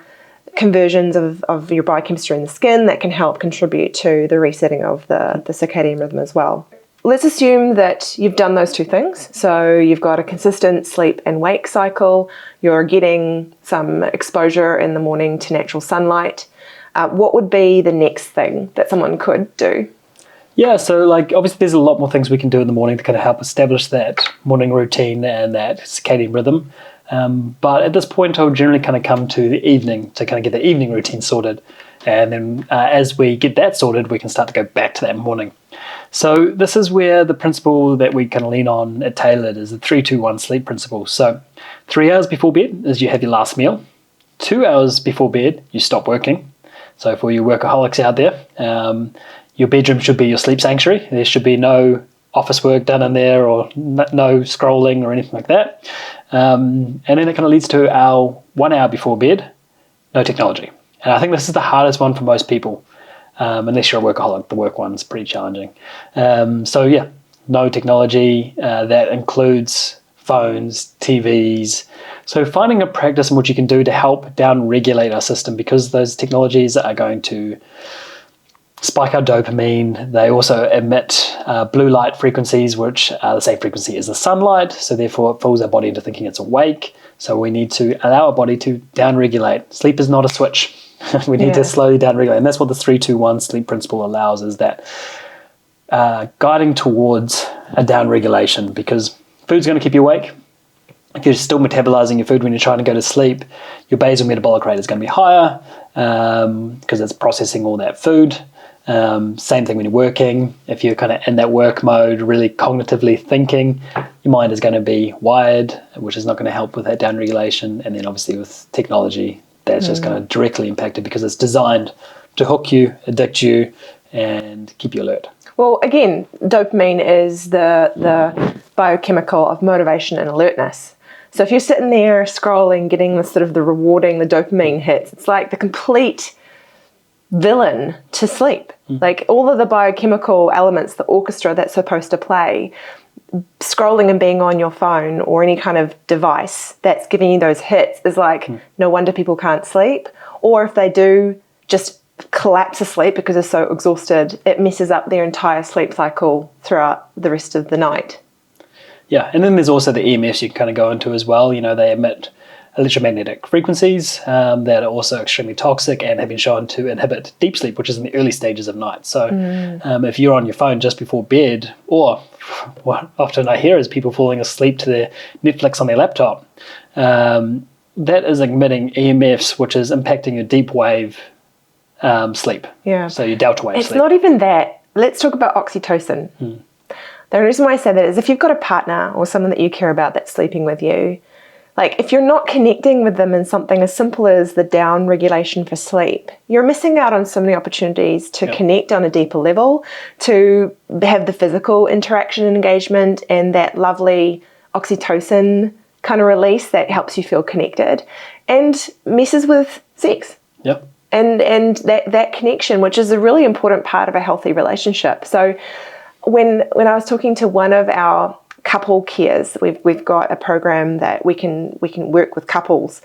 conversions of your biochemistry in the skin that can help contribute to the resetting of the circadian rhythm as well. Let's assume that you've done those 2 things. So you've got a consistent sleep and wake cycle. You're getting some exposure in the morning to natural sunlight. What would be the next thing that someone could do? Yeah, so like obviously there's a lot more things we can do in the morning to kind of help establish that morning routine and that circadian rhythm. But at this point, I would generally kind of come to the evening to kind of get the evening routine sorted. And then as we get that sorted, we can start to go back to that morning. So this is where the principle that we kind of lean on at Tailored is the 3-2-1 sleep principle. So 3 hours before bed is you have your last meal. 2 hours before bed, you stop working. So for you workaholics out there, your bedroom should be your sleep sanctuary. There should be no office work done in there or no scrolling or anything like that. And then it kind of leads to our 1 hour before bed, no technology. And I think this is the hardest one for most people, unless you're a workaholic. The work one's pretty challenging. So yeah, no technology. That includes phones, TVs. So finding a practice in which you can do to help down-regulate our system, because those technologies are going to spike our dopamine. They also emit blue light frequencies, which are the same frequency as the sunlight. So therefore it fools our body into thinking it's awake. So we need to allow our body to down-regulate. Sleep is not a switch. We need to slowly down-regulate. And that's what the 3-2-1 sleep principle allows, is that guiding towards a down-regulation, because food's going to keep you awake. If you're still metabolizing your food when you're trying to go to sleep, your basal metabolic rate is going to be higher because it's processing all that food. Same thing when you're working. If you're kind of in that work mode, really cognitively thinking, your mind is going to be wired, which is not going to help with that down regulation. And then obviously with technology, that's just going to directly impact it because it's designed to hook you, addict you, and keep you alert. Well, again, dopamine is the biochemical of motivation and alertness. So if you're sitting there scrolling, getting the sort of the rewarding, the dopamine hits, it's like the complete villain to sleep. Like all of the biochemical elements, the orchestra that's supposed to play, scrolling and being on your phone or any kind of device that's giving you those hits is like, no wonder people can't sleep. Or if they do, just collapse asleep because they're so exhausted, it messes up their entire sleep cycle throughout the rest of the night. Yeah, and then there's also the EMFs you can kind of go into as well. You know, they emit electromagnetic frequencies that are also extremely toxic and have been shown to inhibit deep sleep, which is in the early stages of night. So if you're on your phone just before bed, or what often I hear is people falling asleep to their Netflix on their laptop, that is emitting EMFs, which is impacting your deep wave sleep. Yeah. So your delta wave sleep. It's not even that. Let's talk about oxytocin. The reason why I say that is if you've got a partner or someone that you care about that's sleeping with you, like if you're not connecting with them in something as simple as the down regulation for sleep, you're missing out on so many opportunities to connect on a deeper level, to have the physical interaction and engagement and that lovely oxytocin kind of release that helps you feel connected and messes with sex. Yep. And that connection, which is a really important part of a healthy relationship. So when I was talking to one of our couple cares, we've got a program that we can work with couples.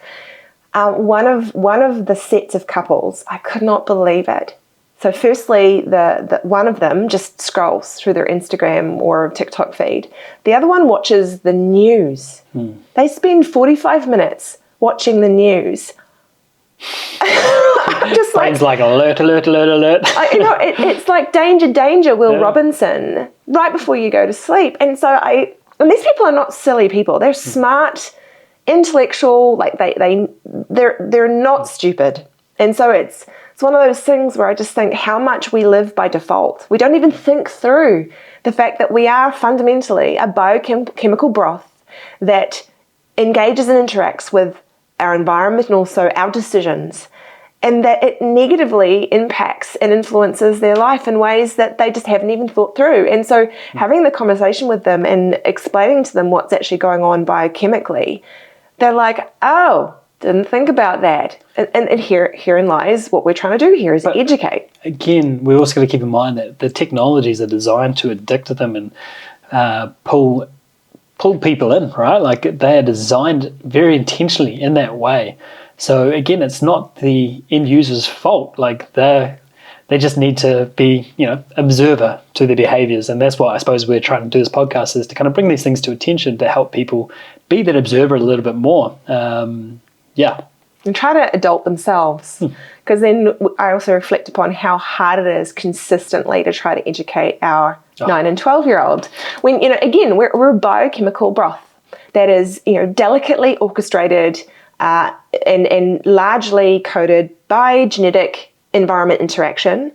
One of the sets of couples, I could not believe it. So firstly, the one of them just scrolls through their Instagram or TikTok feed. The other one watches the news. They spend 45 minutes watching the news. Just like alert. It's like danger, Will Robinson, right before you go to sleep. And so and these people are not silly people. They're smart, intellectual, like they're not stupid. And so it's one of those things where I just think how much we live by default. We don't even think through the fact that we are fundamentally a biochemical broth that engages and interacts with our environment and also our decisions, and that it negatively impacts and influences their life in ways that they just haven't even thought through. And so having the conversation with them and explaining to them what's actually going on biochemically, they're like, oh, didn't think about that. And herein lies what we're trying to do here is educate. Again, we also got to keep in mind that the technologies are designed to addict them and pull people in, right? Like they are designed very intentionally in that way. So again, it's not the end user's fault. Like they just need to be, observer to their behaviors. And that's what I suppose we're trying to do this podcast, is to kind of bring these things to attention to help people be that observer a little bit more. and try to adult themselves. Because then I also reflect upon how hard it is consistently to try to educate our 9 and 12-year-old. When, again, we're a biochemical broth that is, delicately orchestrated and largely coded by genetic environment interaction,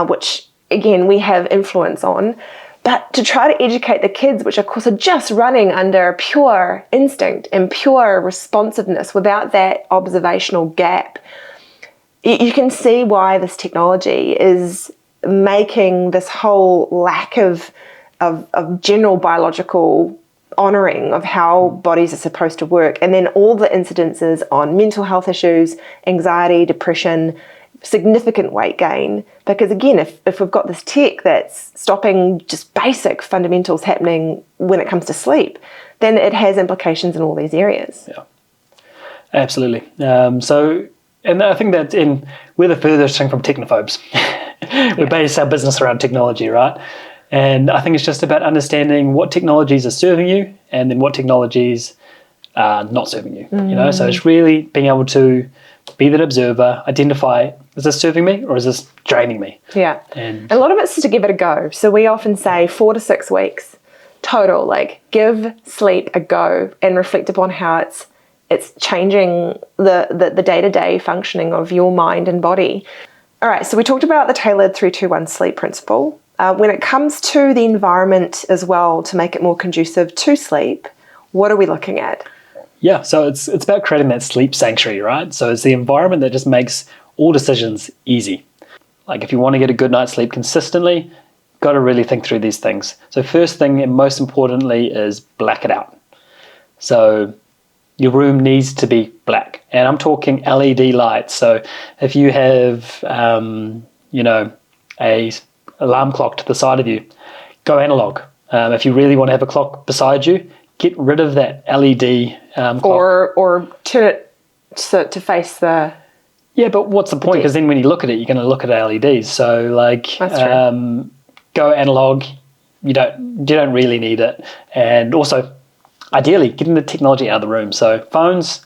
which, again, we have influence on. But to try to educate the kids, which of course are just running under pure instinct and pure responsiveness without that observational gap, you can see why this technology is making this whole lack of general biological honouring of how bodies are supposed to work. And then all the incidences on mental health issues, anxiety, depression, significant weight gain, because again, if we've got this tech that's stopping just basic fundamentals happening when it comes to sleep, then it has implications in all these areas. Yeah, absolutely. And I think that we're the furthest thing from technophobes. We base our business around technology, right? And I think it's just about understanding what technologies are serving you and then what technologies are not serving you. So it's really being able to be that observer, identify, is this serving me or is this draining me? Yeah. And a lot of it's to give it a go. So we often say 4 to 6 weeks total, like give sleep a go and reflect upon how it's changing the day-to-day functioning of your mind and body. All right, so we talked about the tailored 3-2-1 sleep principle. When it comes to the environment as well, to make it more conducive to sleep, what are we looking at? Yeah, so it's about creating that sleep sanctuary, right? So it's the environment that just makes all decisions easy. Like if you want to get a good night's sleep consistently, got to really think through these things. So first thing and most importantly is black it out. So your room needs to be black. And I'm talking LED lights. So if you have, a alarm clock to the side of you, go analog. If you really want to have a clock beside you, get rid of that LED clock. Or turn it to face the... Yeah, but what's the point? Because then when you look at it, you're going to look at LEDs. So go analog. You don't really need it. And also, ideally, getting the technology out of the room. So phones,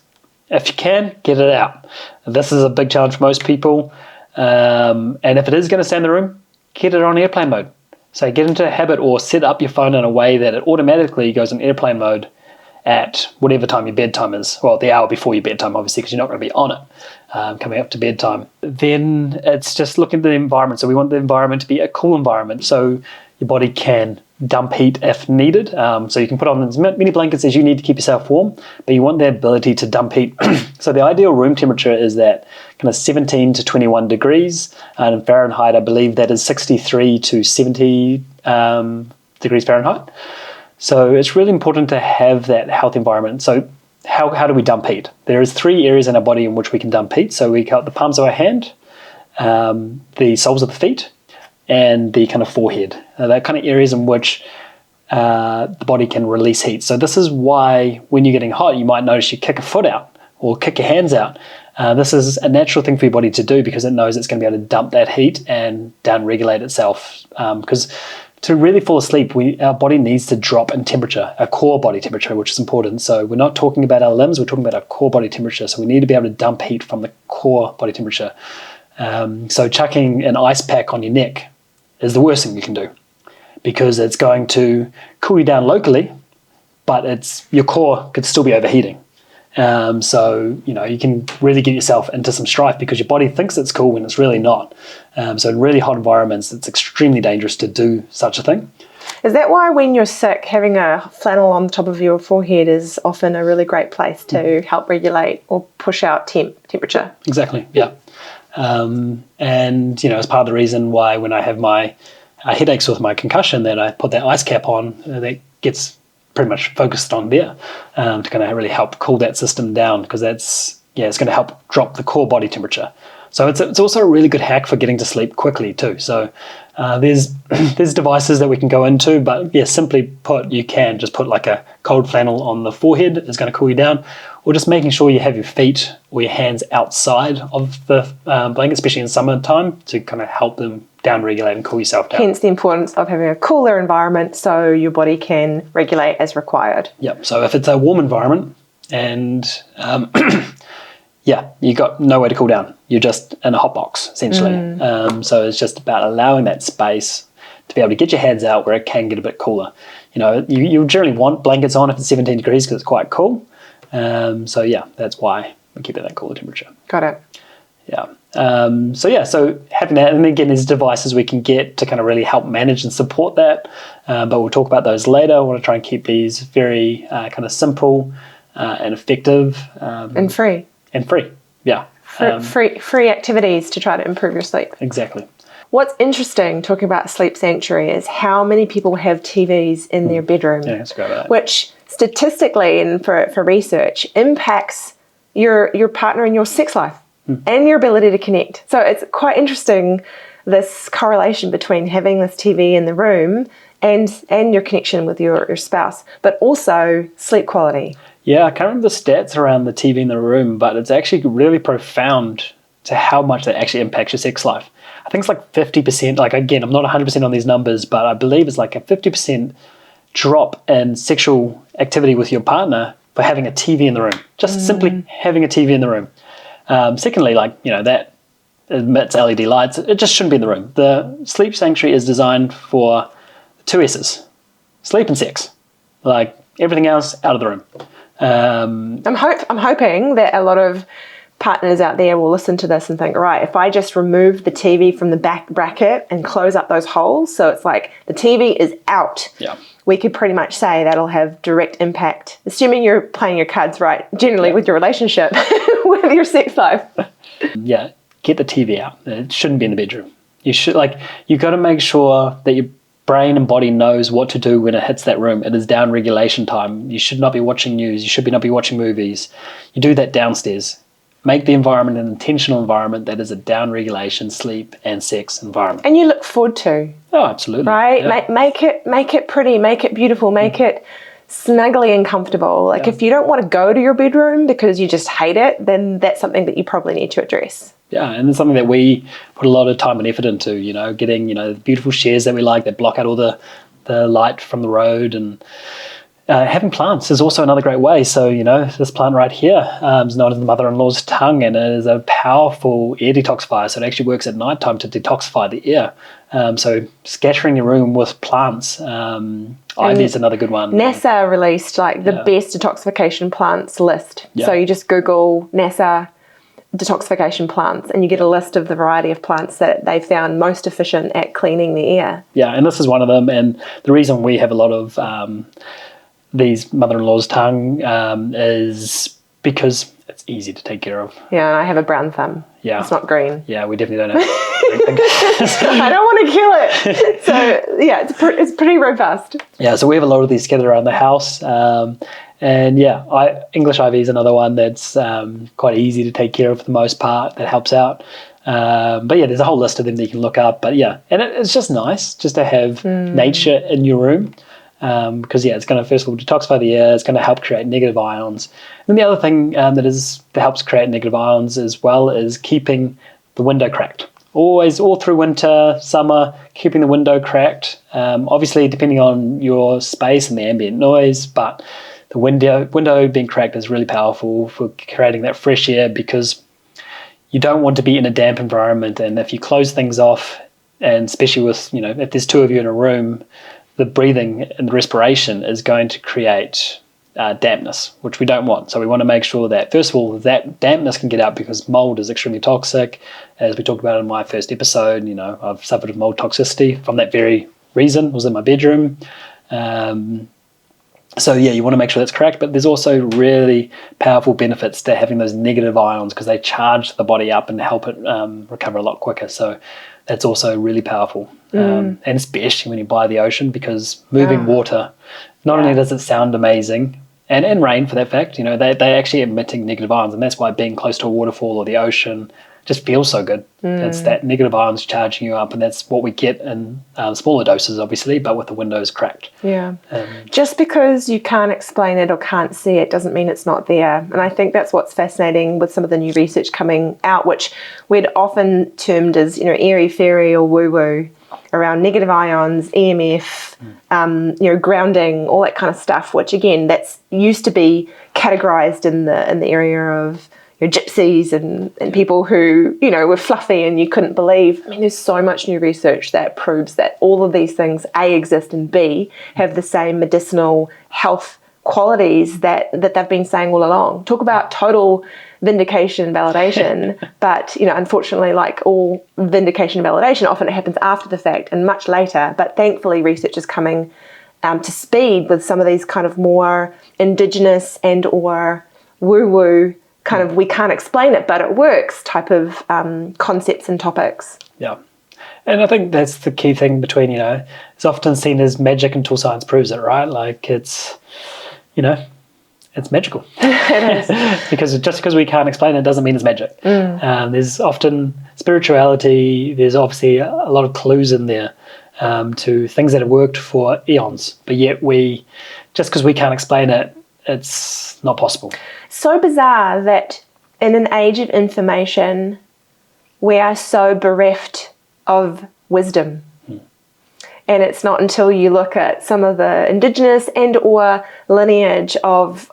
if you can, get it out. This is a big challenge for most people. And if it is going to stay in the room, get it on airplane mode. So get into a habit or set up your phone in a way that it automatically goes in airplane mode at whatever time your bedtime is. Well, the hour before your bedtime, obviously, because you're not going to be on it coming up to bedtime. Then it's just looking at the environment. So we want the environment to be a cool environment so your body can dump heat if needed. So you can put on as many blankets as you need to keep yourself warm, but you want the ability to dump heat. So the ideal room temperature is that kind of 17 to 21 degrees. And in Fahrenheit, I believe that is 63 to 70 degrees Fahrenheit. So it's really important to have that healthy environment. So how do we dump heat? There is 3 areas in our body in which we can dump heat. So we got the palms of our hand, the soles of the feet, and the kind of forehead. That kind of areas in which the body can release heat. So this is why when you're getting hot, you might notice you kick a foot out or kick your hands out. This is a natural thing for your body to do because it knows it's going to be able to dump that heat and down-regulate itself. Because to really fall asleep, our body needs to drop in temperature, our core body temperature, which is important. So we're not talking about our limbs, we're talking about our core body temperature. So we need to be able to dump heat from the core body temperature. So chucking an ice pack on your neck is the worst thing you can do because it's going to cool you down locally, but your core could still be overheating. So you can really get yourself into some strife because your body thinks it's cool when it's really not. So in really hot environments, it's extremely dangerous to do such a thing. Is that why when you're sick, having a flannel on the top of your forehead is often a really great place to help regulate or push out temperature? Exactly, yeah. And as part of the reason why when I have my headaches with my concussion that I put that ice cap on, that gets pretty much focused on there to kind of really help cool that system down because it's going to help drop the core body temperature. So it's also a really good hack for getting to sleep quickly too. So there's devices that we can go into, but simply put, you can just put like a cold flannel on the forehead. It's going to cool you down, or just making sure you have your feet or your hands outside of the blanket, especially in summertime, to kind of help them down-regulate and cool yourself down. Hence the importance of having a cooler environment so your body can regulate as required. Yep. So if it's a warm environment and Yeah, you got nowhere to cool down. You're just in a hot box, essentially. So it's just about allowing that space to be able to get your hands out where it can get a bit cooler. You know, you generally want blankets on if it's 17 degrees because it's quite cool. So yeah, that's why we keep it at that cooler temperature. Got it. Yeah. So having that, and again, there's devices we can get to kind of really help manage and support that. But we'll talk about those later. I want to try and keep these very kind of simple and effective. And free. Yeah. Free activities to try to improve your sleep. Exactly. What's interesting, talking about Sleep Sanctuary, is how many people have TVs in their bedroom. Yeah, let's go about that. Which statistically and for research impacts your partner and your sex life and your ability to connect. So it's quite interesting, this correlation between having this TV in the room and your connection with your spouse, but also sleep quality. Yeah, I can't remember the stats around the TV in the room, but it's actually really profound to how much that actually impacts your sex life. I think it's like 50%. Like, again, I'm not 100% on these numbers, but I believe it's like a 50% drop in sexual activity with your partner for having a TV in the room. Just simply having a TV in the room. Secondly, that emits LED lights. It just shouldn't be in the room. The Sleep Sanctuary is designed for 2 S's: sleep and sex. Like, everything else out of the room. I'm hoping that a lot of partners out there will listen to this and think, right, if I just remove the TV from the back bracket and close up those holes, so it's like the TV is out. Yeah. We could pretty much say that'll have direct impact, assuming you're playing your cards right, generally with your relationship, with your sex life. Yeah, get the TV out. It shouldn't be in the bedroom. You got to make sure that your brain and body knows what to do when it hits that room. It is down regulation time. You should not be watching news. You should not be watching movies. You do that downstairs. Make the environment an intentional environment that is a down regulation, sleep and sex environment. And you look forward to. Oh, absolutely. Right? Yeah. Make it pretty, make it beautiful, make it snuggly and comfortable. Like, if you don't want to go to your bedroom because you just hate it, then that's something that you probably need to address. Yeah, and it's something that we put a lot of time and effort into, getting, beautiful chairs that we like that block out all the light from the road, and having plants is also another great way. So, this plant right here is known as the mother-in-law's tongue, and it is a powerful air detoxifier. So it actually works at nighttime to detoxify the air. So scattering your room with plants, ivy is another good one. NASA released the best detoxification plants list. Yeah. So you just Google NASA detoxification plants and you get a list of the variety of plants that they found most efficient at cleaning the air. Yeah, and this is one of them. And the reason we have a lot of these mother-in-law's tongue is because it's easy to take care of. Yeah, and I have a brown thumb. Yeah. It's not green. Yeah, we definitely don't have green fingers. I don't want to kill it. So, yeah, it's pretty robust. Yeah, so we have a lot of these scattered around the house. And yeah, English ivy is another one that's quite easy to take care of for the most part. That helps out. But yeah, there's a whole list of them that you can look up. But yeah, and it's just nice just to have nature in your room. Because it's going to first of all detoxify the air. It's going to help create negative ions. And the other thing that helps create negative ions as well is keeping the window cracked. Always, all through winter, summer, keeping the window cracked. Obviously, depending on your space and the ambient noise, but the window being cracked is really powerful for creating that fresh air, because you don't want to be in a damp environment. And if you close things off, and especially with if there's 2 of you in a room, the breathing and the respiration is going to create dampness, which we don't want. So we want to make sure that, first of all, that dampness can get out, because mold is extremely toxic. As we talked about in my first episode, I've suffered with mold toxicity from that very reason. Was in my bedroom. So yeah, you want to make sure that's correct, but there's also really powerful benefits to having those negative ions, because they charge the body up and help it recover a lot quicker. So that's also really powerful. And especially when you by the ocean, because moving water, not only does it sound amazing, and rain for that fact, they actually emitting negative ions, and that's why being close to a waterfall or the ocean just feels so good. It's that negative ions charging you up, and that's what we get in smaller doses, obviously, but with the windows cracked. Yeah. Just because you can't explain it or can't see it doesn't mean it's not there. And I think that's what's fascinating with some of the new research coming out, which we'd often termed as, airy-fairy or woo-woo, around negative ions, EMF, grounding, all that kind of stuff, which again, that's used to be categorized in the area of gypsies and people who, were fluffy and you couldn't believe. I mean, there's so much new research that proves that all of these things, A, exist, and B, have the same medicinal health qualities that they've been saying all along. Talk about total vindication validation, but unfortunately, like all vindication validation, often it happens after the fact and much later. But thankfully, research is coming to speed with some of these kind of more indigenous and or woo-woo kind of we can't explain it but it works type of concepts and topics. Yeah. And I think that's the key thing between, it's often seen as magic until science proves it, right? Like it's magical. It is. because we can't explain it doesn't mean it's magic. There's often spirituality, there's obviously a lot of clues in there to things that have worked for eons, but yet just because we can't explain it, it's not possible. So bizarre that in an age of information, we are so bereft of wisdom. And it's not until you look at some of the indigenous and or lineage of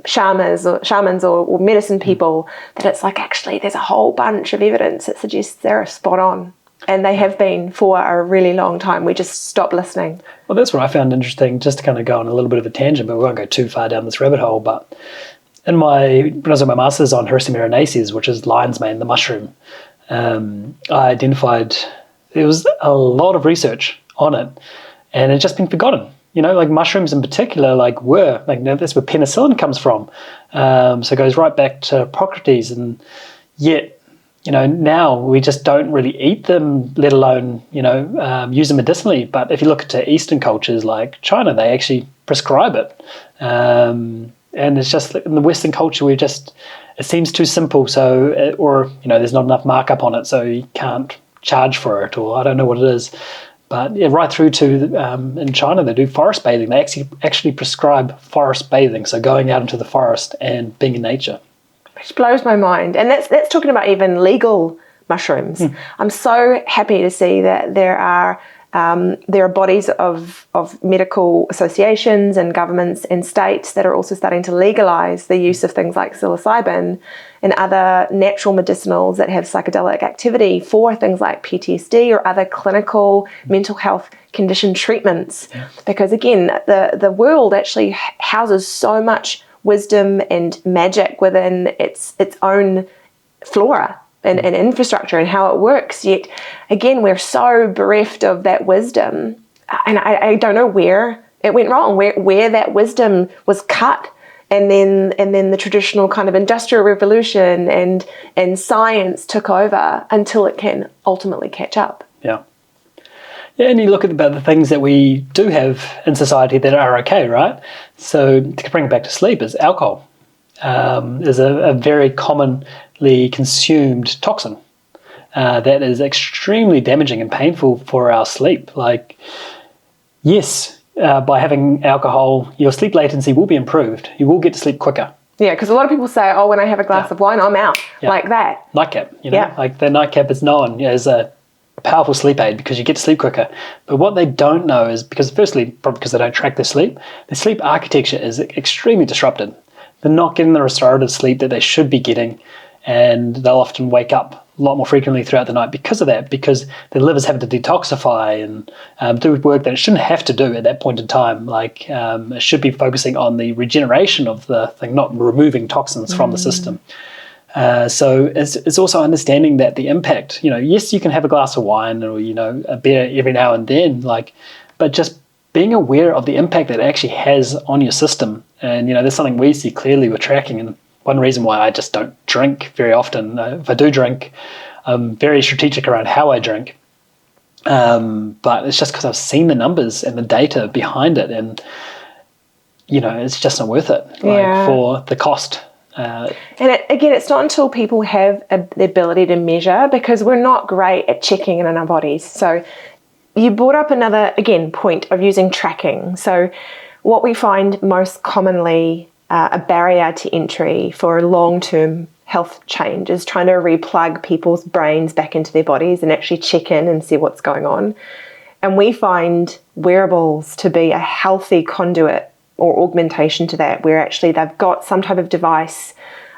shamans or medicine people that it's like, actually, there's a whole bunch of evidence that suggests they're spot on. And they have been for a really long time. We just stopped listening. Well, that's what I found interesting, just to kind of go on a little bit of a tangent, but we won't go too far down this rabbit hole. But when I was on my master's on Heracea merinaceus, which is lion's mane, the mushroom, I identified there was a lot of research on it, and it had just been forgotten. Like mushrooms in particular, that's where penicillin comes from. So it goes right back to Hippocrates, and yet, now we just don't really eat them, let alone, use them medicinally. But if you look at Eastern cultures like China, they actually prescribe it. And it's just in the Western culture, it seems too simple. So, there's not enough markup on it, so you can't charge for it, or I don't know what it is. But yeah, right through to in China, they do forest bathing. They actually prescribe forest bathing, so going out into the forest and being in nature. Which blows my mind. And that's talking about even legal mushrooms. I'm so happy to see that there are bodies of medical associations and governments and states that are also starting to legalize the use of things like psilocybin and other natural medicinals that have psychedelic activity for things like PTSD or other clinical mental health condition treatments. Yeah. Because again, the world actually houses so much wisdom and magic within its own flora and infrastructure and how it works. Yet again, we're so bereft of that wisdom, and I don't know where it went wrong, where that wisdom was cut, and then the traditional kind of industrial revolution and science took over until it can ultimately catch up. Yeah. Yeah, and you look at the things that we do have in society that are okay, right? So to bring it back to sleep is alcohol. Is a very commonly consumed toxin that is extremely damaging and painful for our sleep. Like, yes, by having alcohol, your sleep latency will be improved. You will get to sleep quicker. Yeah, because a lot of people say, when I have a glass of wine, I'm out, like that. Nightcap, like the nightcap is known as a powerful sleep aid because you get to sleep quicker. But what they don't know is probably because they don't track their sleep architecture is extremely disrupted. They're not getting the restorative sleep that they should be getting, and they'll often wake up a lot more frequently throughout the night because of that, because their liver's having to detoxify and do work that it shouldn't have to do at that point in time. Like it should be focusing on the regeneration of the thing, not removing toxins from the system. So it's also understanding that the impact, yes, you can have a glass of wine or, a beer every now and then, but just being aware of the impact that it actually has on your system. And, there's something we see clearly with tracking. And one reason why I just don't drink very often, if I do drink, I'm very strategic around how I drink. But it's just because I've seen the numbers and the data behind it. And, it's just not worth it for the cost. And it's not until people have the ability to measure, because we're not great at checking in our bodies. So you brought up another, again, point of using tracking. So what we find most commonly a barrier to entry for long-term health change is trying to replug people's brains back into their bodies and actually check in and see what's going on. And we find wearables to be a healthy conduit or augmentation to that, where actually they've got some type of device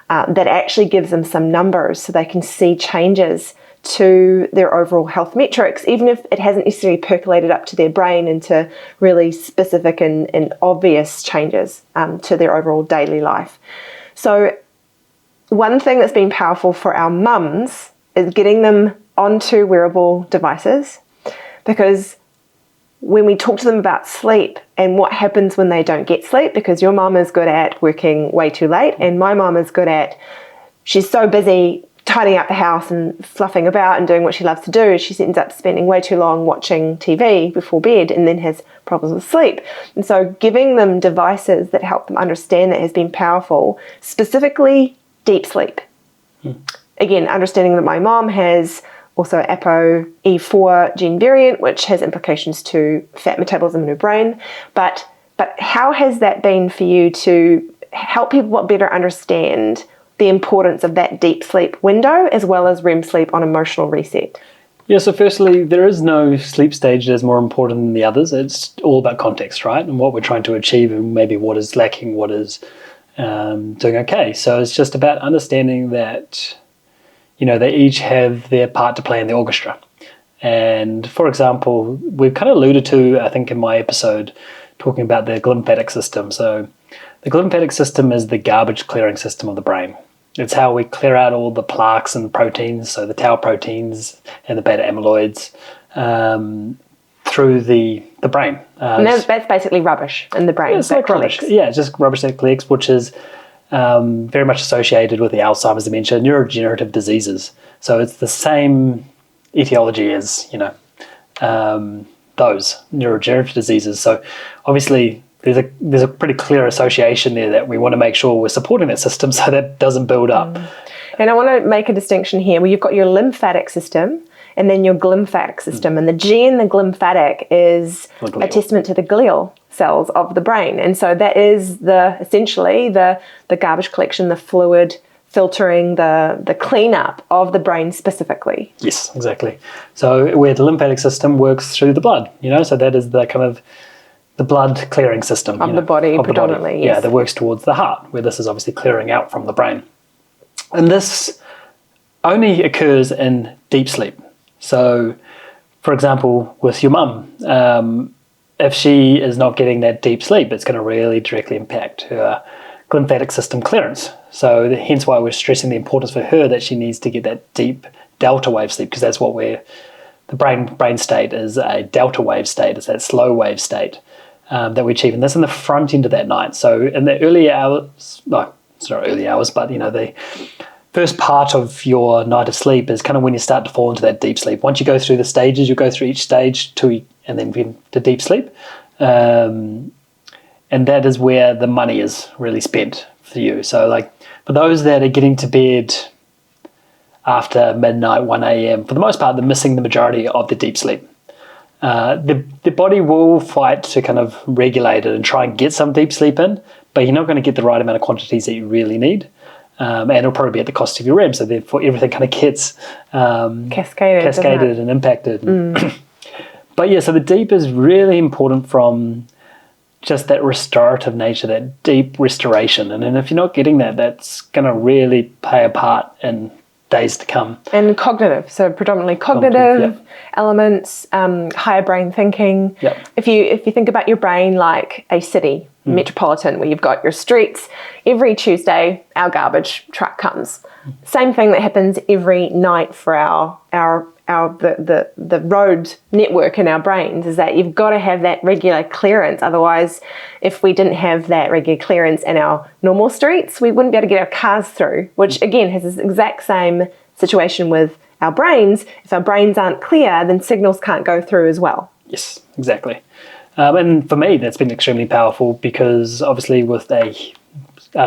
that actually gives them some numbers so they can see changes to their overall health metrics, even if it hasn't necessarily percolated up to their brain into really specific and obvious changes to their overall daily life. So one thing that's been powerful for our mums is getting them onto wearable devices, because when we talk to them about sleep and what happens when they don't get sleep, because your mum is good at working way too late and my mum is good at, she's so busy tidying up the house and fluffing about and doing what she loves to do, she ends up spending way too long watching TV before bed and then has problems with sleep. And so giving them devices that help them understand that has been powerful, specifically deep sleep. Again, understanding that my mom has also ApoE4 gene variant, which has implications to fat metabolism in her brain. But how has that been for you to help people better understand the importance of that deep sleep window as well as REM sleep on emotional reset? Yeah, so firstly, there is no sleep stage that is more important than the others. It's all about context, right? And what we're trying to achieve and maybe what is lacking, what is doing okay. So it's just about understanding that, they each have their part to play in the orchestra. And for example, we've kind of alluded to, I think in my episode, talking about the glymphatic system. So the glymphatic system is the garbage clearing system of the brain. It's how we clear out all the plaques and proteins, so the tau proteins and the beta amyloids, through the brain. And that's basically rubbish in the brain. It's like rubbish. Yeah, it's just rubbish that collects, which is very much associated with the Alzheimer's, dementia, neurodegenerative diseases. So it's the same etiology as, those neurodegenerative diseases. So obviously there's a pretty clear association there that we want to make sure we're supporting that system so that doesn't build up. And I want to make a distinction here where you've got your lymphatic system and then your glymphatic system. And the G in the glymphatic is a testament to the glial cells of the brain. And so that is essentially the garbage collection, the fluid filtering, the cleanup of the brain specifically. Yes, exactly. So where the lymphatic system works through the blood, so that is the kind of the blood clearing system of the body predominantly. Yes. Yeah, that works towards the heart, where this is obviously clearing out from the brain. And this only occurs in deep sleep. So, for example, with your mum, if she is not getting that deep sleep, it's going to really directly impact her glymphatic system clearance. So hence why we're stressing the importance for her that she needs to get that deep delta wave sleep, because that's what the brain state is a delta wave state. It's that slow wave state that we achieve. And that's in the front end of that night. So in the early hours, no, it's not early hours, but the first part of your night of sleep is kind of when you start to fall into that deep sleep. Once you go through the stages, you go through each stage and then to deep sleep. And that is where the money is really spent for you. So for those that are getting to bed after midnight, 1 a.m., for the most part, they're missing the majority of the deep sleep. The body will fight to kind of regulate it and try and get some deep sleep in, but you're not going to get the right amount of quantities that you really need. And it'll probably be at the cost of your REM, so therefore everything kind of gets cascaded and impacted. But yeah, so the deep is really important from just that restorative nature, that deep restoration. And then if you're not getting that, that's going to really play a part in days to come. And cognitive, so predominantly cognitive elements, higher brain thinking. Yep. If you think about your brain like a city, metropolitan, where you've got your streets, every Tuesday our garbage truck comes. Same thing that happens every night for the road network in our brains, is that you've got to have that regular clearance. Otherwise, if we didn't have that regular clearance in our normal streets, we wouldn't be able to get our cars through, which again has this exact same situation with our brains. If our brains aren't clear, then signals can't go through as well. Yes, exactly. And for me, that's been extremely powerful, because obviously with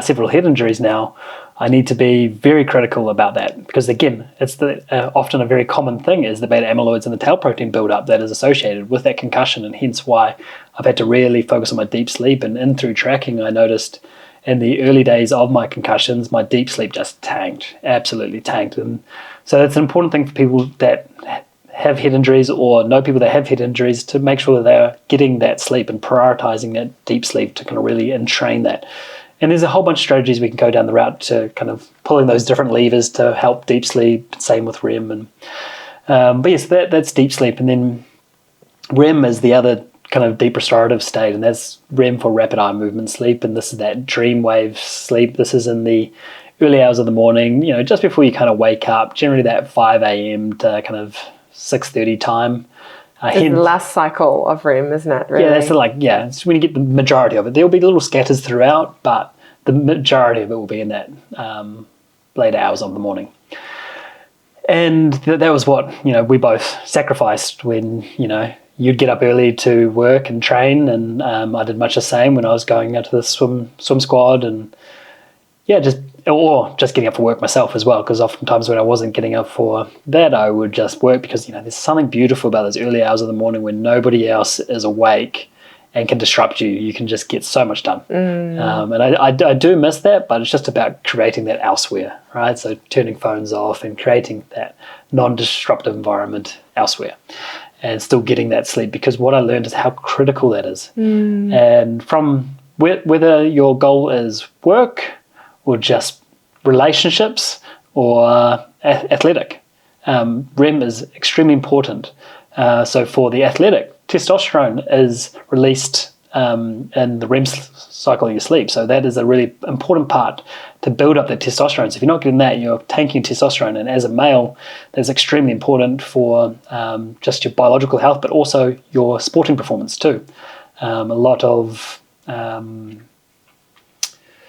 several head injuries now, I need to be very critical about that, because again, it's often a very common thing is the beta amyloids and the tau protein buildup that is associated with that concussion, and hence why I've had to really focus on my deep sleep. And in through tracking, I noticed in the early days of my concussions, my deep sleep just tanked, absolutely tanked. And so it's an important thing for people that have head injuries or know people that have head injuries to make sure that they're getting that sleep and prioritizing that deep sleep to kind of really entrain that. And there's a whole bunch of strategies we can go down the route to kind of pulling those different levers to help deep sleep. Same with REM. And but yes, that's deep sleep. And then REM is the other kind of deep restorative state, and that's REM for rapid eye movement sleep. And this is that dream wave sleep. This is in the early hours of the morning, just before you kind of wake up, generally that 5 a.m. to kind of 6:30 time. It's the last cycle of REM, isn't it? Really? Yeah, it's when you get the majority of it. There'll be little scatters throughout, but the majority of it will be in that late hours of the morning. And that was what, we both sacrificed when, you'd get up early to work and train, and I did much the same when I was going out to the swim squad, and just getting up for work myself as well, because oftentimes when I wasn't getting up for that, I would just work, because there's something beautiful about those early hours of the morning when nobody else is awake and can disrupt you. You can just get so much done. And I do miss that, but it's just about creating that elsewhere, right? So turning phones off and creating that non-disruptive environment elsewhere and still getting that sleep, because what I learned is how critical that is. And from whether your goal is work or just relationships or athletic, REM is extremely important. So for the athletic, testosterone is released in the REM cycle of your sleep. So that is a really important part to build up that testosterone. So if you're not getting that, you're tanking testosterone. And as a male, that's extremely important for just your biological health, but also your sporting performance too. A lot of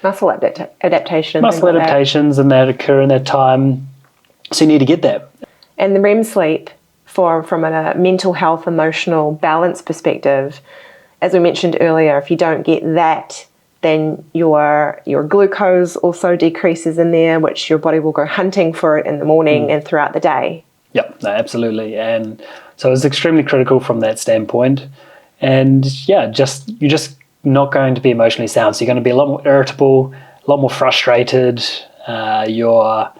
muscle adaptations. Muscle adaptations and that occur in that time. So you need to get that. And the REM sleep, from a mental health, emotional balance perspective, as we mentioned earlier, if you don't get that, then your glucose also decreases in there, which your body will go hunting for it in the morning and throughout the day. Yep, no, absolutely. And so it's extremely critical from that standpoint. And you're just not going to be emotionally sound. So you're going to be a lot more irritable, a lot more frustrated. You're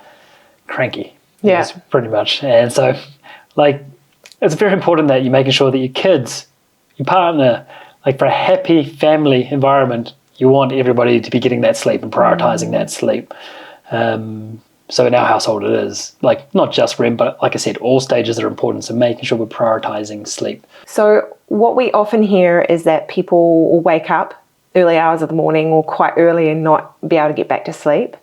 cranky. Yeah. Pretty much. And so, it's very important that you're making sure that your kids, your partner, for a happy family environment, you want everybody to be getting that sleep and prioritizing that sleep. So in our household, it is not just REM, but like I said, all stages are important. So making sure we're prioritizing sleep. So what we often hear is that people will wake up early hours of the morning or quite early and not be able to get back to sleep.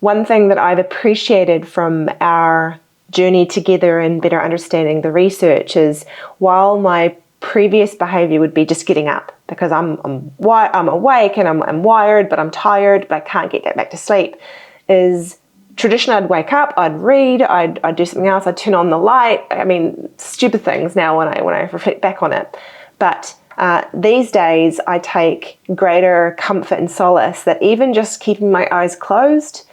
One thing that I've appreciated from our journey together and better understanding the research is, while my previous behavior would be just getting up because I'm awake and I'm wired, but I'm tired, but I can't get back to sleep, is traditionally I'd wake up, I'd read, I'd do something else, I'd turn on the light. I mean, stupid things now when I reflect back on it. But these days I take greater comfort and solace that even just keeping my eyes closed,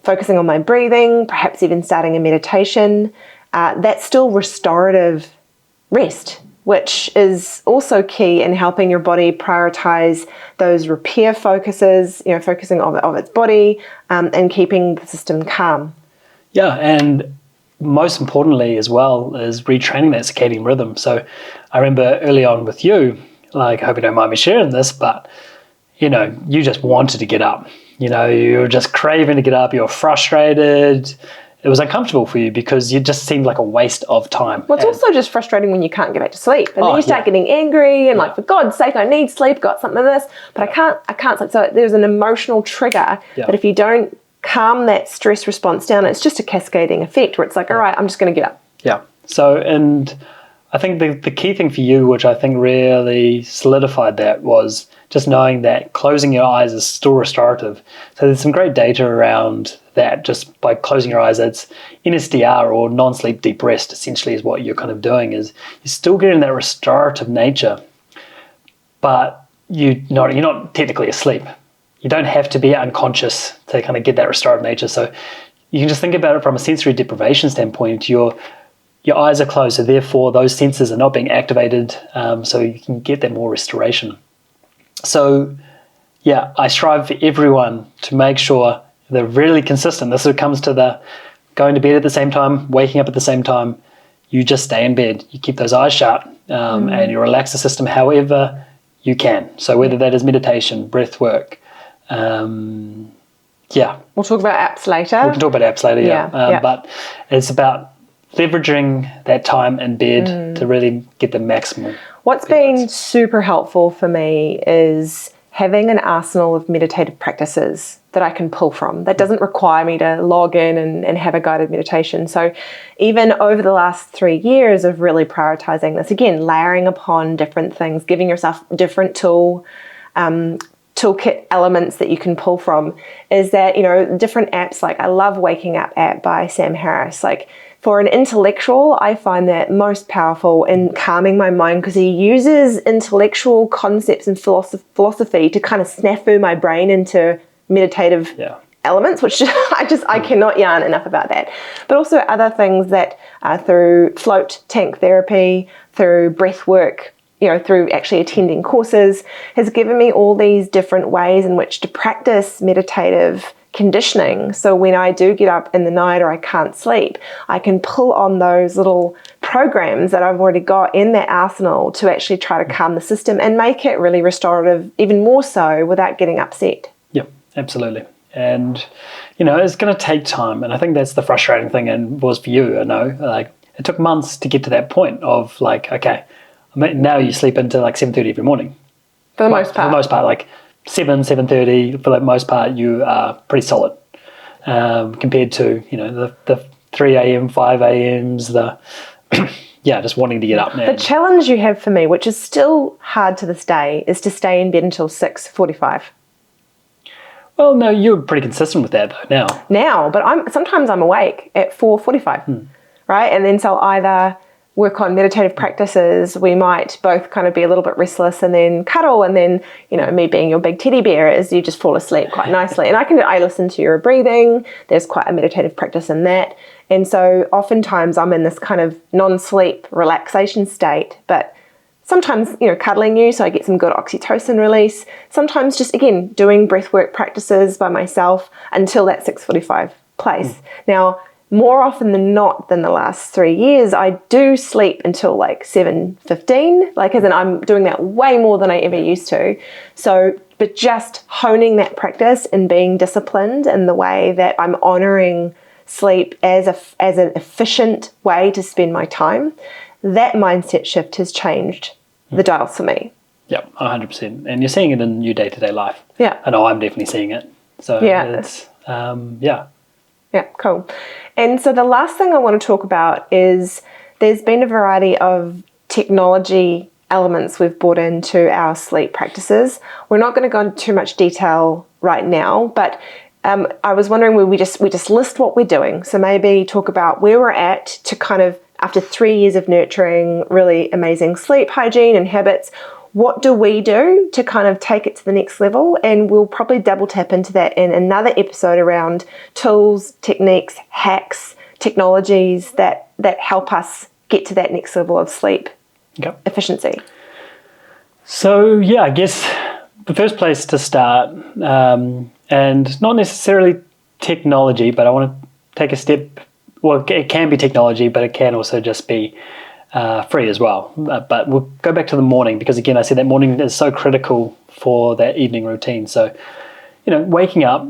focusing on my breathing, perhaps even starting a meditation, that's still restorative rest, which is also key in helping your body prioritize those repair focuses, focusing of its body and keeping the system calm. Yeah, and most importantly as well is retraining that circadian rhythm. So I remember early on with you, I hope you don't mind me sharing this, but you just wanted to get up. You were just craving to get up. You were frustrated. It was uncomfortable for you because you just seemed like a waste of time. Well, it's also just frustrating when you can't get back to sleep. And then you start getting angry and for God's sake, I need sleep, got something of this, but I can't sleep. So there's an emotional trigger that if you don't calm that stress response down, it's just a cascading effect where it's all right, I'm just going to get up. Yeah. So, and I think the key thing for you, which I think really solidified that, was just knowing that closing your eyes is still restorative. So there's some great data around that. Just by closing your eyes, it's NSDR, or non-sleep deep rest, essentially is what you're kind of doing, is you're still getting that restorative nature, but you're not technically asleep. You don't have to be unconscious to kind of get that restorative nature. So you can just think about it from a sensory deprivation standpoint. Your eyes are closed, so therefore those senses are not being activated, so you can get that more restoration. So I strive for everyone to make sure they're really consistent. This comes to the going to bed at the same time, waking up at the same time. You just stay in bed. You keep those eyes shut and you relax the system however you can. So whether that is meditation, breath work, Yeah. We'll talk about apps later. We can talk about apps later, yeah. But it's about leveraging that time in bed to really get the maximum. What's been super helpful for me is having an arsenal of meditative practices that I can pull from. That doesn't require me to log in and have a guided meditation. So even over the last 3 years of really prioritizing this, again, layering upon different things, giving yourself different toolkit elements that you can pull from, is that, different apps, like I love Waking Up app by Sam Harris. Like for an intellectual, I find that most powerful in calming my mind because he uses intellectual concepts and philosophy to kind of snafu my brain into meditative elements, which I cannot yarn enough about that. But also other things that through float tank therapy, through breath work, through actually attending courses, has given me all these different ways in which to practice meditative conditioning. So when I do get up in the night or I can't sleep, I can pull on those little programs that I've already got in that arsenal to actually try to calm the system and make it really restorative, even more so without getting upset. Yeah, absolutely. And, it's going to take time. And I think that's the frustrating thing, and was for you, I know. Like, it took months to get to that point of like, okay, now you sleep into like 7:30 every morning. For the most part. For the most part, like 7:30, for the most part, you are pretty solid compared to, the 3 a.m., 5 a.m.s, just wanting to get up now. The challenge you have for me, which is still hard to this day, is to stay in bed until 6:45. Well, no, you're pretty consistent with that though now. But sometimes I'm awake at 4:45, right? And then so I'll either work on meditative practices, we might both kind of be a little bit restless and then cuddle, and then, me being your big teddy bear is you just fall asleep quite nicely. And I listen to your breathing, there's quite a meditative practice in that. And so oftentimes I'm in this kind of non-sleep relaxation state, but sometimes, cuddling you, so I get some good oxytocin release. Sometimes just, again, doing breathwork practices by myself until that 6:45 place. Now, more often than not than the last 3 years, I do sleep until like 7:15, as in I'm doing that way more than I ever used to. So, but just honing that practice and being disciplined in the way that I'm honoring sleep as an efficient way to spend my time, that mindset shift has changed the dials for me. Yeah, 100%. And you're seeing it in your day-to-day life. Yeah. I know I'm definitely seeing it. So it's, Yeah, cool. And so the last thing I want to talk about is there's been a variety of technology elements we've brought into our sleep practices. We're not going to go into too much detail right now, but I was wondering where we just list what we're doing. So maybe talk about where we're at to kind of, after 3 years of nurturing really amazing sleep hygiene and habits, what do we do to kind of take it to the next level? And we'll probably double tap into that in another episode around tools, techniques, hacks, technologies that help us get to that next level of sleep efficiency. So, I guess the first place to start, and not necessarily technology, but I want to take a step. Well, it can be technology, but it can also just be free as well. But we'll go back to the morning because, again, I said that morning is so critical for that evening routine. So, waking up,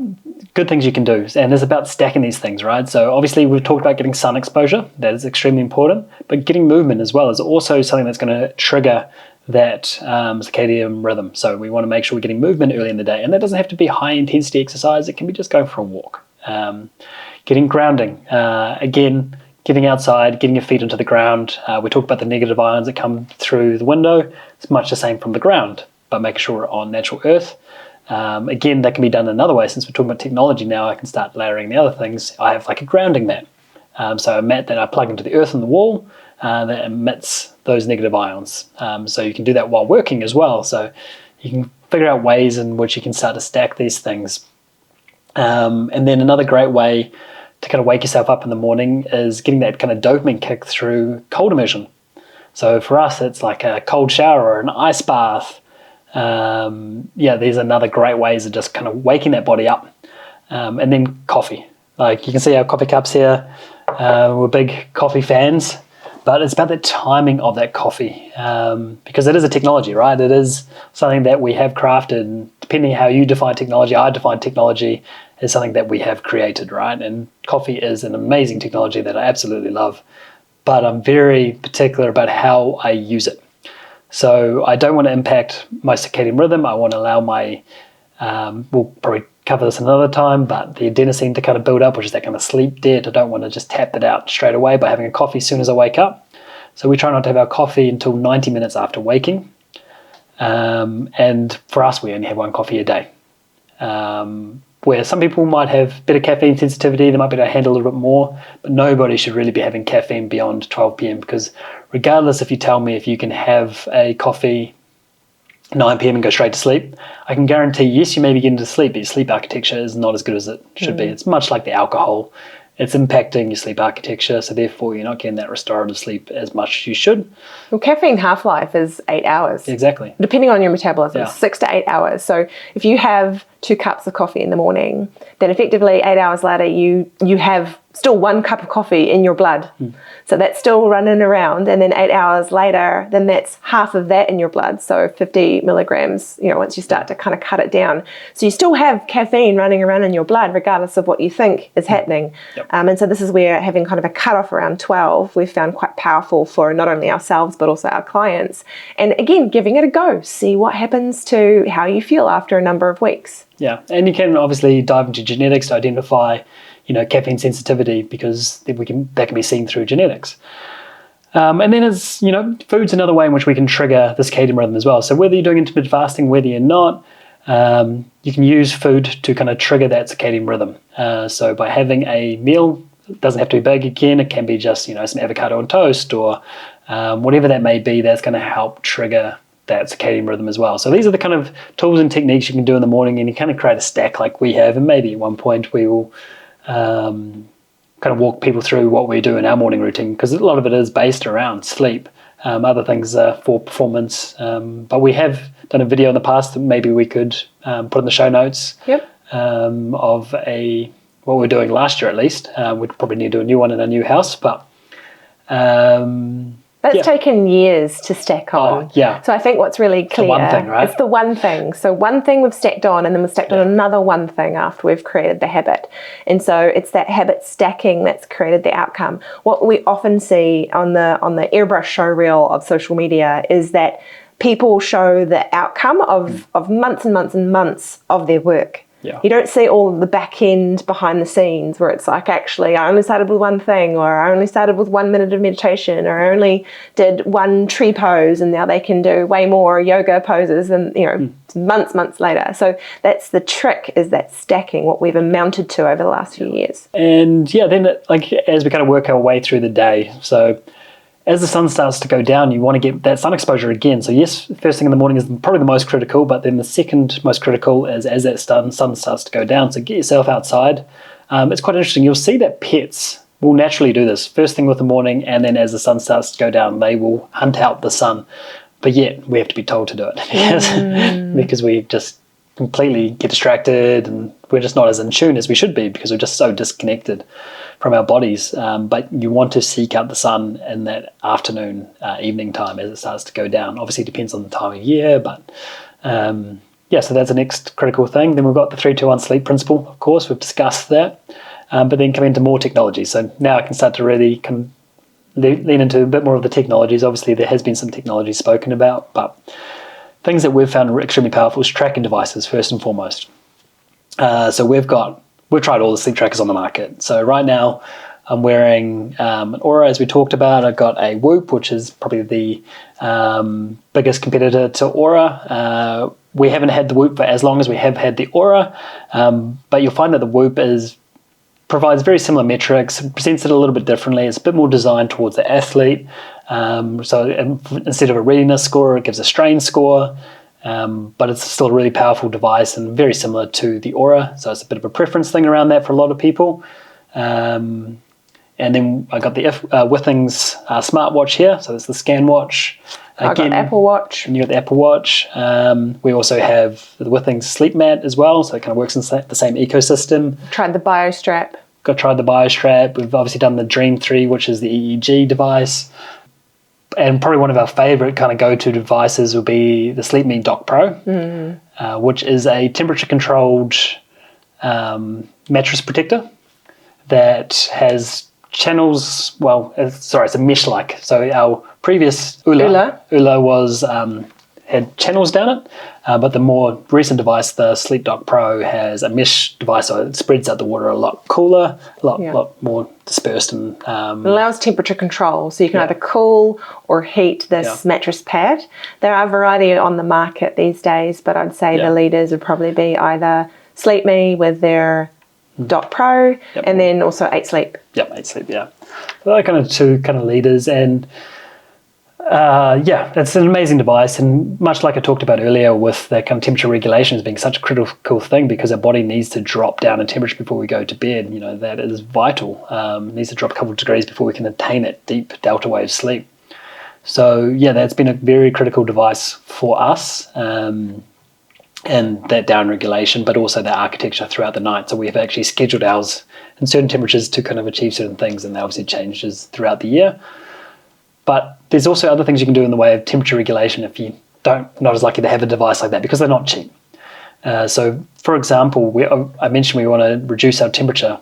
good things you can do. And it's about stacking these things, right? So obviously we've talked about getting sun exposure. That is extremely important. But getting movement as well is also something that's going to trigger that circadian rhythm. So we want to make sure we're getting movement early in the day. And that doesn't have to be high intensity exercise. It can be just going for a walk. Getting grounding. Again, getting outside, getting your feet into the ground. We talked about the negative ions that come through the window. It's much the same from the ground, but making sure we're on natural earth. Again, that can be done another way. Since we're talking about technology now, I can start layering the other things. I have like a grounding mat. So a mat that I plug into the earth on the wall that emits those negative ions. So you can do that while working as well. So you can figure out ways in which you can start to stack these things. And then another great way to kind of wake yourself up in the morning is getting that kind of dopamine kick through cold immersion. So for us, it's like a cold shower or an ice bath. There's another great ways of just kind of waking that body up. And then coffee. Like you can see our coffee cups here. We're big coffee fans. But it's about the timing of that coffee, because it is a technology, right? It is something that we have crafted. And depending how you define technology, I define technology as something that we have created, right? And coffee is an amazing technology that I absolutely love. But I'm very particular about how I use it. So I don't want to impact my circadian rhythm. I want to allow my, we'll probably cover this another time, but the adenosine to kind of build up, which is that kind of sleep debt. I don't want to just tap that out straight away by having a coffee as soon as I wake up. So we try not to have our coffee until 90 minutes after waking. And for us, we only have one coffee a day. Where some people might have better caffeine sensitivity, they might be able to handle a little bit more, but nobody should really be having caffeine beyond 12 p.m. because regardless if you tell me if you can have a coffee 9 p.m. and go straight to sleep, I can guarantee, yes, you may be getting to sleep, but your sleep architecture is not as good as it should be. It's much like the alcohol. It's impacting your sleep architecture, so therefore you're not getting that restorative sleep as much as you should. Well, caffeine half-life is 8 hours. Exactly. Depending on your metabolism, Yeah. 6 to 8 hours. So if you have 2 cups of coffee in the morning, then effectively 8 hours later you have still 1 cup of coffee in your blood. So that's still running around, and then 8 hours later, then that's half of that in your blood. So 50 milligrams, once you start to kind of cut it down. So you still have caffeine running around in your blood, regardless of what you think is happening. Yep. And so this is where having kind of a cutoff around 12, we've found quite powerful for not only ourselves, but also our clients. And again, giving it a go, see what happens to how you feel after a number of weeks. Yeah, and you can obviously dive into genetics to identify caffeine sensitivity, because that can be seen through genetics. And then it's, food's another way in which we can trigger the circadian rhythm as well. So whether you're doing intermittent fasting, whether you're not, you can use food to kind of trigger that circadian rhythm. So by having a meal, it doesn't have to be big again, it can be just, some avocado on toast or whatever that may be, that's going to help trigger that circadian rhythm as well. So these are the kind of tools and techniques you can do in the morning, and you kind of create a stack like we have, and maybe at one point we will kind of walk people through what we do in our morning routine, because a lot of it is based around sleep. Other things are for performance, but we have done a video in the past that maybe we could put in the show notes. Yep. Of what we were doing last year at least. We'd probably need to do a new one in a new house, but That's taken years to stack on. Oh, yeah. So I think what's really clear, the one thing, right? It's the one thing. So one thing we've stacked on, and then we've stacked on another one thing after we've created the habit. And so it's that habit stacking that's created the outcome. What we often see on the airbrush show reel of social media is that people show the outcome of months and months and months of their work. Yeah. You don't see all of the back end behind the scenes where it's like, actually, I only started with one thing, or I only started with 1 minute of meditation, or I only did one tree pose, and now they can do way more yoga poses, and months later. So that's the trick, is that stacking, what we've amounted to over the last few years. And then as we kind of work our way through the day, so as the sun starts to go down, you want to get that sun exposure again. So yes, first thing in the morning is probably the most critical, but then the second most critical is as that sun starts to go down. So get yourself outside. It's quite interesting. You'll see that pets will naturally do this first thing with the morning, and then as the sun starts to go down, they will hunt out the sun. But yet we have to be told to do it because we just completely get distracted, and we're just not as in tune as we should be because we're just so disconnected from our bodies. But you want to seek out the sun in that afternoon, evening time as it starts to go down. Obviously it depends on the time of year, but so that's the next critical thing. Then we've got the 3-2-1 sleep principle, of course, we've discussed that. But then come into more technology. So now I can start to really lean into a bit more of the technologies. Obviously there has been some technology spoken about, but things that we've found extremely powerful is tracking devices first and foremost. So we've tried all the sleep trackers on the market. So right now I'm wearing an Oura, as we talked about. I've got a Whoop, which is probably the biggest competitor to Oura. We haven't had the Whoop for as long as we have had the Oura, but you'll find that the Whoop provides very similar metrics, presents it a little bit differently. It's a bit more designed towards the athlete. So instead of a readiness score, it gives a strain score. But it's still a really powerful device and very similar to the Oura. So it's a bit of a preference thing around that for a lot of people. And then I got the Withings smartwatch here. So it's the Scan Watch. I got Apple Watch. And you got the Apple Watch. We also have the Withings Sleep Mat as well. So it kind of works in the same ecosystem. Tried the BioStrap. Tried the BioStrap. We've obviously done the Dream 3, which is the EEG device. and probably one of our favorite kind of go-to devices will be the SleepMe Dock Pro, which is a temperature-controlled mattress protector that has channels. Well, it's a mesh-like. So our previous Ula was had channels down it, but the more recent device, the Sleep Dock Pro, has a mesh device, so it spreads out the water a lot cooler, a lot more dispersed, and it allows temperature control, so you can either cool or heat this mattress pad. There are a variety on the market these days, but I'd say the leaders would probably be either SleepMe with their Dock Pro, and then also 8 Sleep. Yep, 8 Sleep, yeah. So they're kind of two kind of leaders, and it's an amazing device, and much like I talked about earlier with the kind of temperature regulation as being such a critical thing, because our body needs to drop down in temperature before we go to bed. You know, that is vital. It needs to drop a couple of degrees before we can attain that deep delta wave sleep. So that's been a very critical device for us, and that down regulation, but also that architecture throughout the night. So we have actually scheduled ours in certain temperatures to kind of achieve certain things, and that obviously changes throughout the year. But there's also other things you can do in the way of temperature regulation if you not as lucky to have a device like that, because they're not cheap. So, for example, I mentioned we want to reduce our temperature.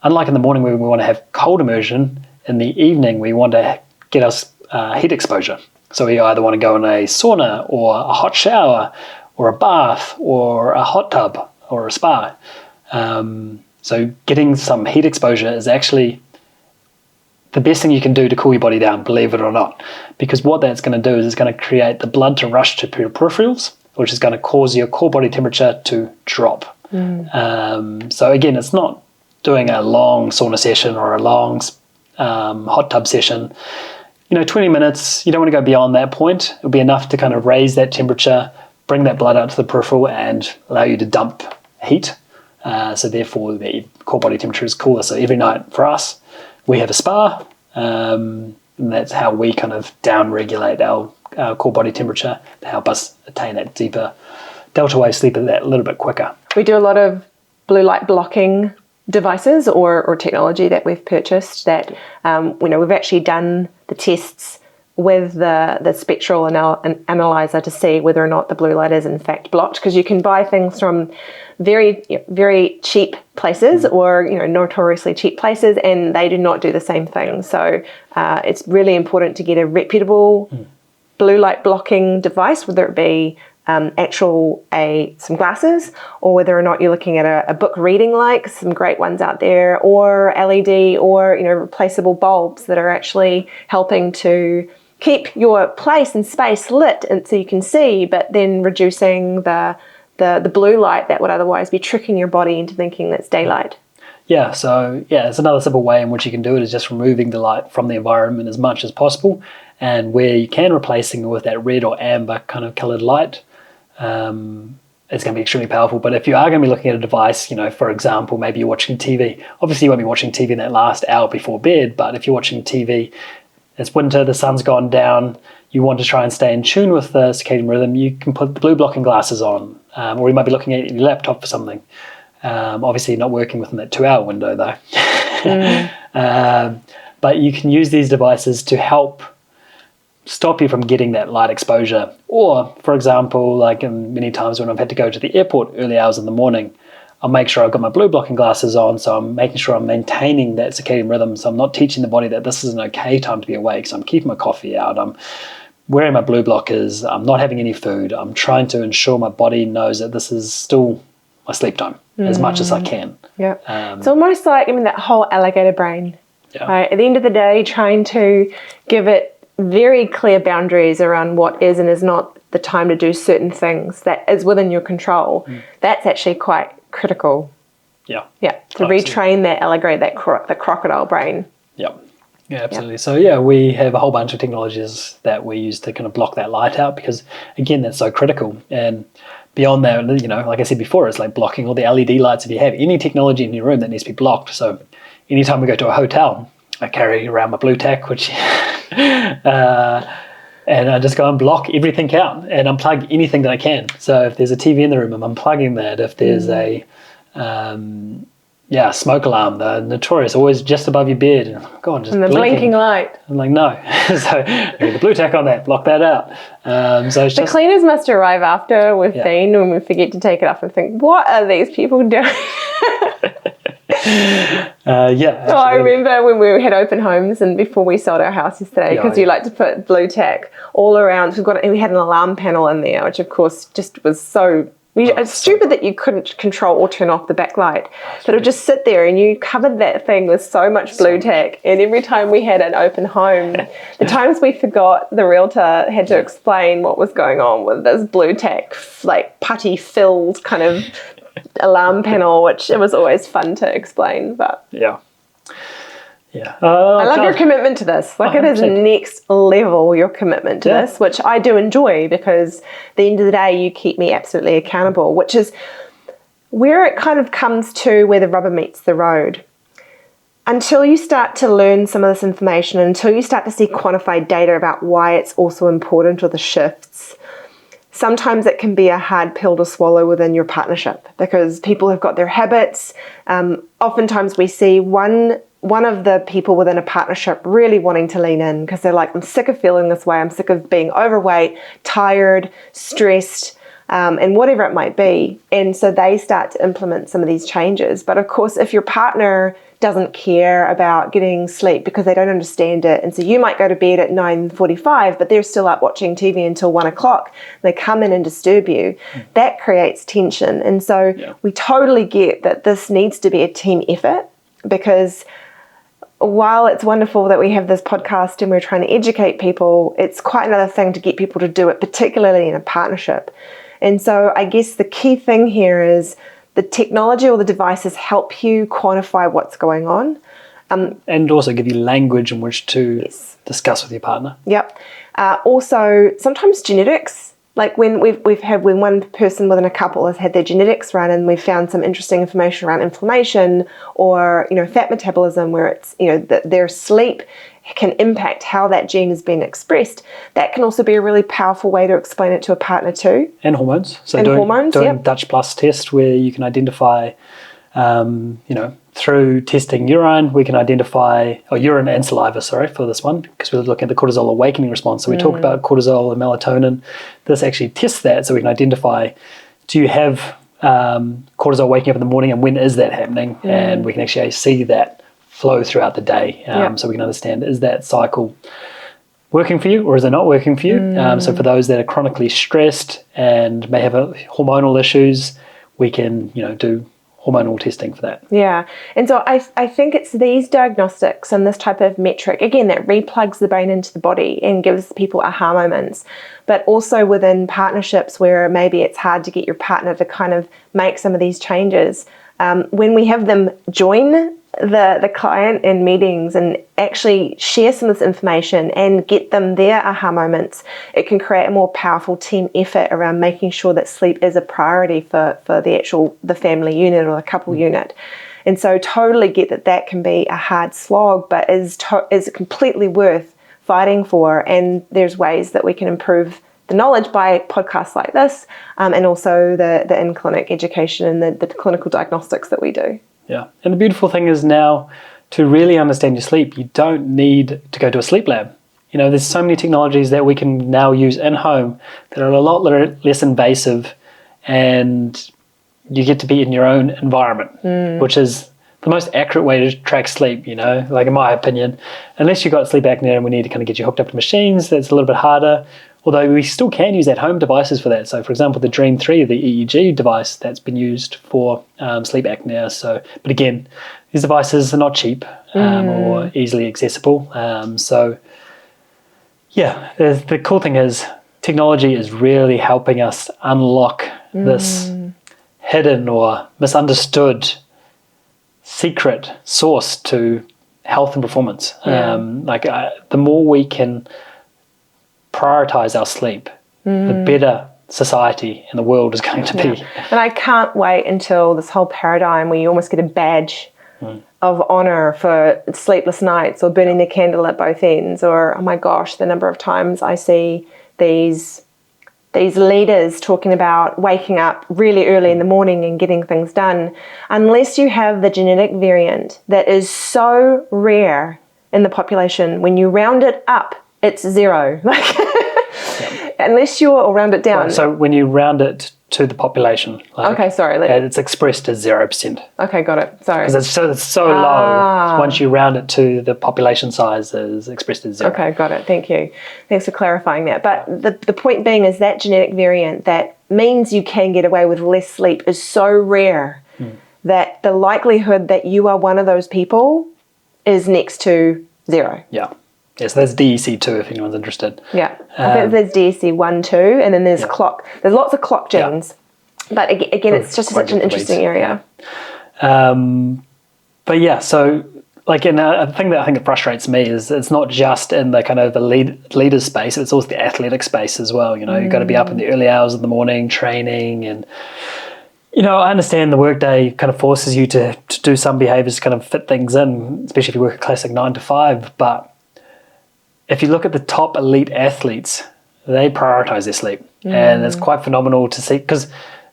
Unlike in the morning where we want to have cold immersion, in the evening we want to get us heat exposure. So we either want to go in a sauna or a hot shower or a bath or a hot tub or a spa. So getting some heat exposure is actually the best thing you can do to cool your body down, believe it or not, because what that's going to do is it's going to create the blood to rush to your peripherals, which is going to cause your core body temperature to drop. So again, it's not doing a long sauna session or a long hot tub session. 20 minutes, you don't want to go beyond that point. It'll be enough to kind of raise that temperature, bring that blood out to the peripheral, and allow you to dump heat. So therefore, the core body temperature is cooler. So every night for us, we have a spa, and that's how we kind of down-regulate our core body temperature to help us attain that deeper delta wave sleep that little bit quicker. We do a lot of blue light blocking devices or technology that we've purchased that, we've actually done the tests with the spectral analyzer to see whether or not the blue light is in fact blocked, because you can buy things from very, very cheap places or notoriously cheap places, and they do not do the same thing. So it's really important to get a reputable blue light blocking device, whether it be some glasses, or whether or not you're looking at a book reading light, some great ones out there, or LED, or replaceable bulbs that are actually helping to keep your place and space lit and so you can see, but then reducing the blue light that would otherwise be tricking your body into thinking that's daylight. It's another simple way in which you can do it is just removing the light from the environment as much as possible, and where you can, replacing it with that red or amber kind of coloured light. It's going to be extremely powerful. But if you are going to be looking at a device, for example, maybe you're watching TV. Obviously, you won't be watching TV in that last hour before bed, but if you're watching TV, it's winter, the sun's gone down, you want to try and stay in tune with the circadian rhythm, you can put the blue blocking glasses on, or you might be looking at your laptop for something. Obviously, not working within that 2-hour window, though. But you can use these devices to help stop you from getting that light exposure. Or, for example, like many times when I've had to go to the airport early hours in the morning, I'll make sure I've got my blue blocking glasses on, so I'm making sure I'm maintaining that circadian rhythm, so I'm not teaching the body that this is an okay time to be awake, so I'm keeping my coffee out, I'm wearing my blue blockers, I'm not having any food, I'm trying to ensure my body knows that this is still my sleep time as much as I can. Yeah, it's almost like, that whole alligator brain. Yeah. Right? At the end of the day, trying to give it very clear boundaries around what is and is not the time to do certain things that is within your control. That's actually quite critical. To retrain that alligator, that crocodile brain. Yeah, absolutely. Yeah. So we have a whole bunch of technologies that we use to kind of block that light out, because again, that's so critical. And beyond that, like I said before, it's like blocking all the LED lights. If you have any technology in your room that needs to be blocked, so anytime we go to a hotel, I carry around my blue tack, which and I just go and block everything out and unplug anything that I can. So if there's a TV in the room, I'm unplugging that. If there's smoke alarm, the notorious, always just above your bed. And, oh God, just And the blinking light. I'm like, no. So the blue tack on that, block that out. So it's The just cleaners must arrive after we've been when we forget to take it off and think, what are these people doing? yeah. I remember when we had open homes and before we sold our house yesterday, because you like to put blue tack all around. We had an alarm panel in there, which of course just was so. It's stupid that you couldn't control or turn off the backlight. But it would just sit there and you covered that thing with so much blue tack. And every time we had an open home, the times we forgot, the realtor had to explain what was going on with this blue tack, like putty filled kind of alarm panel, which it was always fun to explain. But yeah. I love your commitment to this. Like, it is next level, your commitment to this, which I do enjoy, because at the end of the day, you keep me absolutely accountable, which is where it kind of comes to where the rubber meets the road. Until you start to learn some of this information, until you start to see quantified data about why it's also important, or the shifts, sometimes it can be a hard pill to swallow within your partnership, because people have got their habits. Oftentimes we see one of the people within a partnership really wanting to lean in, because they're like, I'm sick of feeling this way. I'm sick of being overweight, tired, stressed, and whatever it might be. And so they start to implement some of these changes. But of course, if your partner doesn't care about getting sleep because they don't understand it, and so you might go to bed at 9:45, but they're still up watching TV until 1 o'clock, they come in and disturb you, that creates tension. And so we totally get that this needs to be a team effort, because while it's wonderful that we have this podcast and we're trying to educate people, it's quite another thing to get people to do it, particularly in a partnership. And so I guess the key thing here is the technology or the devices help you quantify what's going on. And also give you language in which to discuss with your partner. Yep. Also, sometimes genetics. Like when when one person within a couple has had their genetics run, and we've found some interesting information around inflammation or fat metabolism, where it's their sleep can impact how that gene has been expressed. That can also be a really powerful way to explain it to a partner too. And hormones. So hormones, doing Dutch Plus test, where you can identify, through testing urine, we can identify, urine and saliva, for this one, because we're looking at the cortisol awakening response. So we talk about cortisol and melatonin. This actually tests that, so we can identify, do you have cortisol waking up in the morning, and when is that happening? And we can actually see that flow throughout the day. So we can understand, is that cycle working for you or is it not working for you? So for those that are chronically stressed and may have hormonal issues, we can do hormonal testing for that. Yeah. And so I think it's these diagnostics and this type of metric, again, that replugs the brain into the body and gives people aha moments. But also within partnerships where maybe it's hard to get your partner to kind of make some of these changes, when we have them join the client in meetings and actually share some of this information and get them their aha moments, it can create a more powerful team effort around making sure that sleep is a priority for the family unit or the couple unit. And so totally get that can be a hard slog, but is completely worth fighting for. And there's ways that we can improve the knowledge by podcasts like this, and also the in-clinic education and the clinical diagnostics that we do. Yeah, and the beautiful thing is now, to really understand your sleep, you don't need to go to a sleep lab. There's so many technologies that we can now use in home that are a lot less invasive, and you get to be in your own environment, which is the most accurate way to track sleep, like in my opinion. Unless you've got sleep apnea and we need to kind of get you hooked up to machines, that's a little bit harder. Although we still can use at-home devices for that. So, for example, the Dream 3, the EEG device, that's been used for sleep apnea. So, but again, these devices are not cheap or easily accessible. The cool thing is technology is really helping us unlock this hidden or misunderstood secret source to health and performance. The more we can prioritize our sleep, the better society and the world is going to be. And I can't wait until this whole paradigm where you almost get a badge of honor for sleepless nights or burning the candle at both ends, or, oh my gosh, the number of times I see these these leaders talking about waking up really early in the morning and getting things done, unless you have the genetic variant that is so rare in the population, when you round it up, it's 0. Unless you're, or round it down. Right, so when you round it to the population, Okay, sorry. it's expressed as 0%. Okay, got it. Sorry. Because it's so low. Once you round it to the population size, is expressed as 0. Okay, got it. Thank you. Thanks for clarifying that. But the point being is that genetic variant that means you can get away with less sleep is so rare that the likelihood that you are one of those people is next to 0. Yeah. Yes, that's DEC2 if anyone's interested. Yeah, I think there's DEC1, 2, and then there's clock. There's lots of clock genes. But again, it's just such an interesting area. But yeah, so like a thing that I think that frustrates me is it's not just in the kind of the leader space, it's also the athletic space as well. You know, you've got to be up in the early hours of the morning training, and you know, I understand the workday kind of forces you to do some behaviors to kind of fit things in, especially if you work a classic 9 to 5, but if you look at the top elite athletes, they prioritize their sleep. And it's quite phenomenal to see, because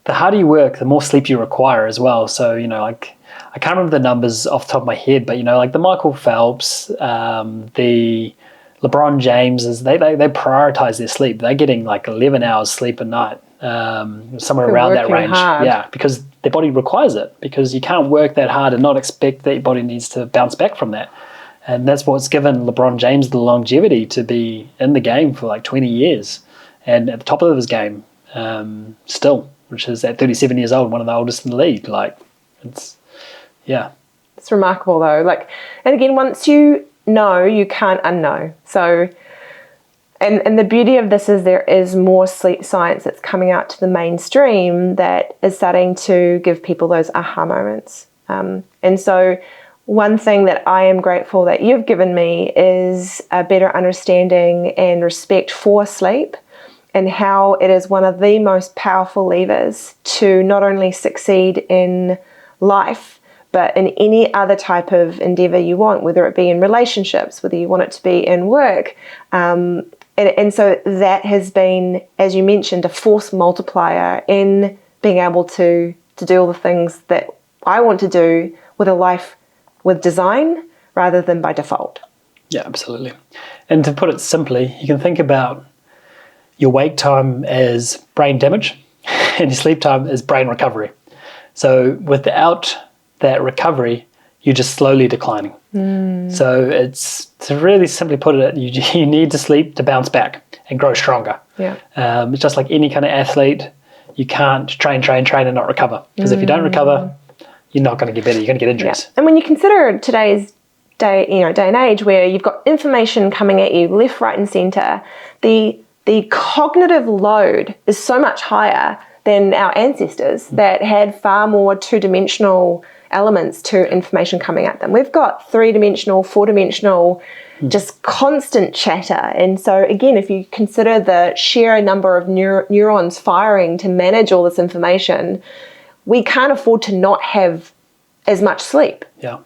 the harder you work, the more sleep you require as well. So, you know, like, I can't remember the numbers off the top of my head, but, you know, like the Michael Phelps, the LeBron Jameses, they prioritize their sleep. They're getting like 11 hours sleep a night, somewhere around that range. Hard. Yeah, because their body requires it, because you can't work that hard and not expect that your body needs to bounce back from that. And that's what's given LeBron James the longevity to be in the game for like 20 years and at the top of his game still, which is at 37 years old, one of the oldest in the league. Like, it's remarkable though. Like, and again, once you know, you can't unknow. So, and the beauty of this is there is more sleep science that's coming out to the mainstream that is starting to give people those aha moments. And so, one thing that I am grateful that you've given me is a better understanding and respect for sleep and how it is one of the most powerful levers to not only succeed in life, but in any other type of endeavor you want, whether it be in relationships, whether you want it to be in work. And so that has been, as you mentioned, a force multiplier in being able to do all the things that I want to do with a life with design rather than by default. Yeah, absolutely. And to put it simply, you can think about your wake time as brain damage and your sleep time as brain recovery. So without that recovery, you're just slowly declining. So it's, to really simply put it, you need to sleep to bounce back and grow stronger. Yeah. It's just like any kind of athlete, you can't train and not recover. Because if you don't recover, you're not going to get better. You're going to get injuries. Yeah. And when you consider today's day and age, where you've got information coming at you left, right, and centre, the cognitive load is so much higher than our ancestors that had far more two-dimensional elements to information coming at them. We've got three-dimensional, four-dimensional, just constant chatter. And so again, if you consider the sheer number of neurons firing to manage all this information, we can't afford to not have as much sleep. Yeah.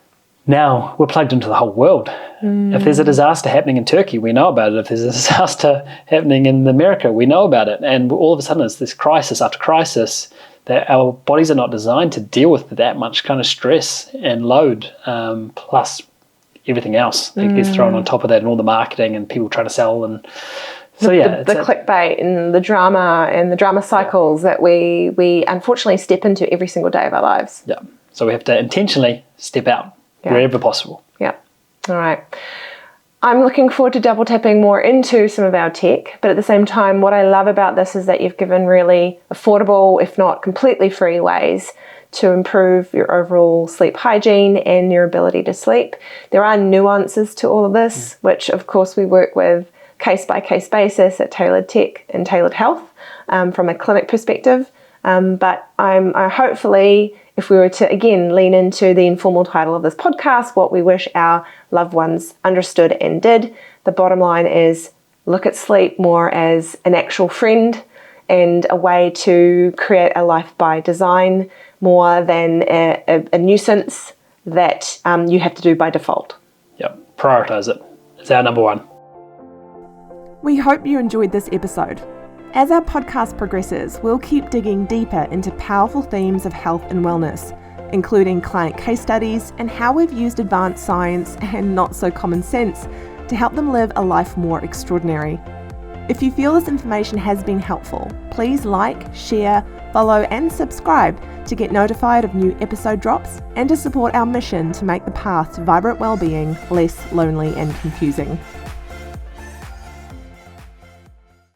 Now we're plugged into the whole world. If there's a disaster happening in Turkey, we know about it. If there's a disaster happening in America, we know about it. And all of a sudden it's this crisis after crisis that our bodies are not designed to deal with that much kind of stress and load, plus everything else that gets thrown on top of that, and all the marketing and people trying to sell. And so the clickbait and the drama cycles that we unfortunately step into every single day of our lives. Yeah. So we have to intentionally step out wherever possible. Yeah. All right. I'm looking forward to double tapping more into some of our tech, but at the same time, what I love about this is that you've given really affordable, if not completely free ways to improve your overall sleep hygiene and your ability to sleep. There are nuances to all of this, which of course we work with case-by-case basis at Tailored Tech and Tailored Health from a clinic perspective. But I hopefully, if we were to, again, lean into the informal title of this podcast, what we wish our loved ones understood and did, the bottom line is look at sleep more as an actual friend and a way to create a life by design more than a nuisance that you have to do by default. Yep, prioritize it. It's our number one. We hope you enjoyed this episode. As our podcast progresses, we'll keep digging deeper into powerful themes of health and wellness, including client case studies and how we've used advanced science and not so common sense to help them live a life more extraordinary. If you feel this information has been helpful, please like, share, follow and subscribe to get notified of new episode drops and to support our mission to make the path to vibrant well-being less lonely and confusing.